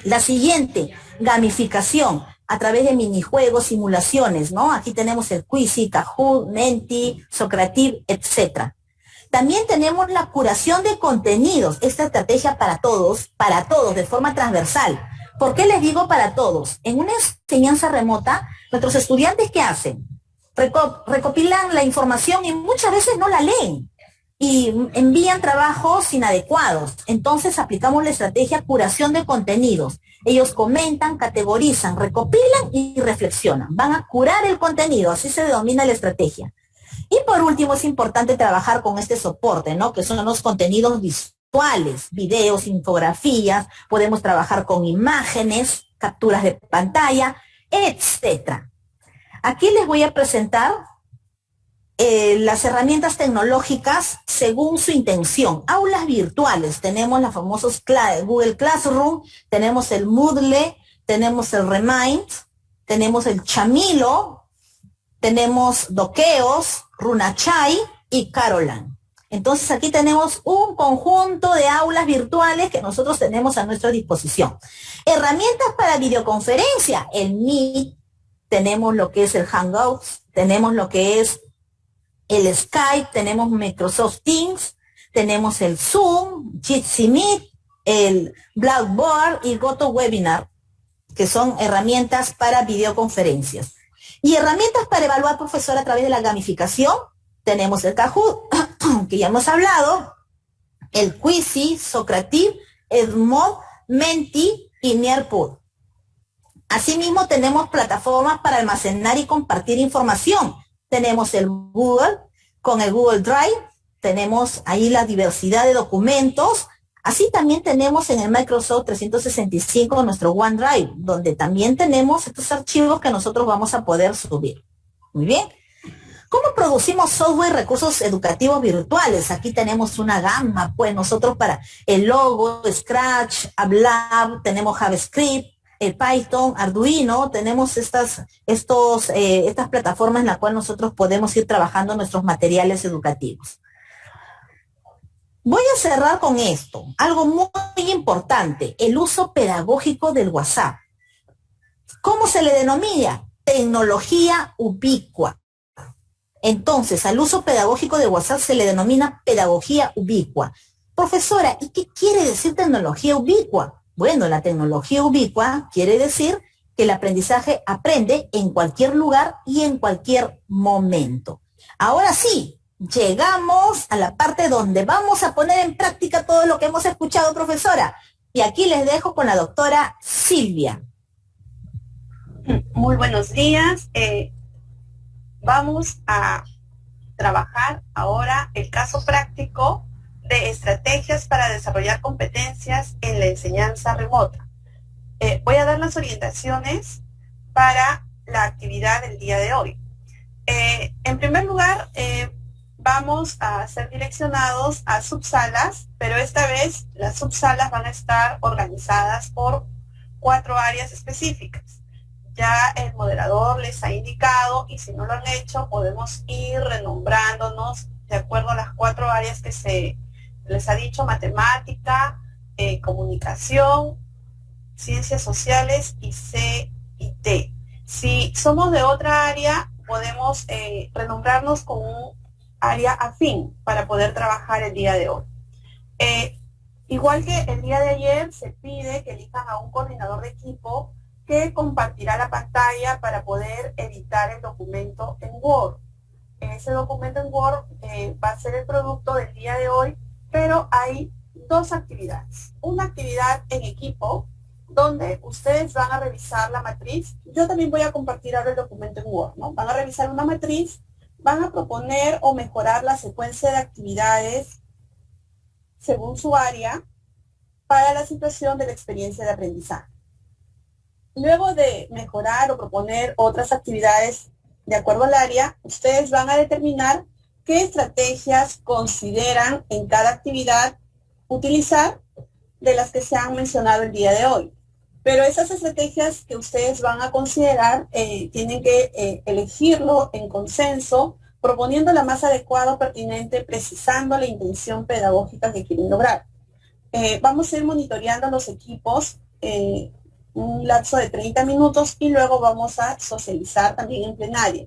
La siguiente, gamificación, a través de minijuegos, simulaciones, ¿no? Aquí tenemos el Quizy, Kahoot, Menti, Socrative, etc. También tenemos la curación de contenidos, esta estrategia para todos, de forma transversal. ¿Por qué les digo para todos? En una enseñanza remota, nuestros estudiantes, ¿qué hacen? Recopilan la información y muchas veces no la leen y envían trabajos inadecuados. Entonces aplicamos la estrategia curación de contenidos. Ellos comentan, categorizan, recopilan y reflexionan. Van a curar el contenido, así se denomina la estrategia. Y por último es importante trabajar con este soporte, ¿no? Que son los contenidos visuales, videos, infografías, podemos trabajar con imágenes, capturas de pantalla, etc. Aquí les voy a presentar las herramientas tecnológicas según su intención. Aulas virtuales, tenemos las famosas Google Classroom, tenemos el Moodle, tenemos el Remind, tenemos el Chamilo, tenemos Dokeos, Runachai y Carolan. Entonces aquí tenemos un conjunto de aulas virtuales que nosotros tenemos a nuestra disposición. Herramientas para videoconferencia, el Meet, tenemos lo que es el Hangouts, tenemos lo que es el Skype, tenemos Microsoft Teams, tenemos el Zoom, Jitsi Meet, el Blackboard y GoToWebinar, que son herramientas para videoconferencias. Y herramientas para evaluar profesor a través de la gamificación, tenemos el Kahoot, que ya hemos hablado, el Quizy, Socrative, Edmodo, Menti y Nearpod. Asimismo, tenemos plataformas para almacenar y compartir información. Tenemos el Google, con el Google Drive, tenemos ahí la diversidad de documentos. Así también tenemos en el Microsoft 365 nuestro OneDrive, donde también tenemos estos archivos que nosotros vamos a poder subir. Muy bien. ¿Cómo producimos software y recursos educativos virtuales? Aquí tenemos una gama, pues nosotros para el Logo, Scratch, AppLab, tenemos JavaScript, el Python, Arduino, tenemos estas plataformas en las cuales nosotros podemos ir trabajando nuestros materiales educativos. Voy a cerrar con esto, algo muy importante, el uso pedagógico del WhatsApp. ¿Cómo se le denomina? Tecnología ubicua. Entonces, al uso pedagógico de WhatsApp se le denomina pedagogía ubicua. Profesora, ¿y qué quiere decir tecnología ubicua? Bueno, la tecnología ubicua quiere decir que el aprendizaje aprende en cualquier lugar y en cualquier momento. Ahora sí, llegamos a la parte donde vamos a poner en práctica todo lo que hemos escuchado, profesora. Y aquí les dejo con la doctora Silvia. Muy buenos días. Vamos a trabajar ahora el caso práctico de estrategias para desarrollar competencias en la enseñanza remota. Voy a dar las orientaciones para la actividad del día de hoy. En primer lugar, vamos a ser direccionados a subsalas, pero esta vez las subsalas van a estar organizadas por 4 áreas específicas. Ya el moderador les ha indicado, y si no lo han hecho, podemos ir renombrándonos de acuerdo a las 4 áreas que se les ha dicho: matemática, comunicación, ciencias sociales y CIT. Si somos de otra área, podemos renombrarnos con un área afín para poder trabajar el día de hoy. Igual que el día de ayer, se pide que elijan a un coordinador de equipo que compartirá la pantalla para poder editar el documento en Word. Ese documento en Word va a ser el producto del día de hoy, pero hay 2 actividades. Una actividad en equipo, donde ustedes van a revisar la matriz. Yo también voy a compartir ahora el documento en Word, ¿no? Van a revisar una matriz, van a proponer o mejorar la secuencia de actividades según su área para la situación de la experiencia de aprendizaje. Luego de mejorar o proponer otras actividades de acuerdo al área, ustedes van a determinar qué estrategias consideran en cada actividad utilizar de las que se han mencionado el día de hoy. Pero esas estrategias que ustedes van a considerar tienen que elegirlo en consenso, proponiendo la más adecuada o pertinente, precisando la intención pedagógica que quieren lograr. Vamos a ir monitoreando los equipos un lapso de 30 minutos y luego vamos a socializar también en plenaria.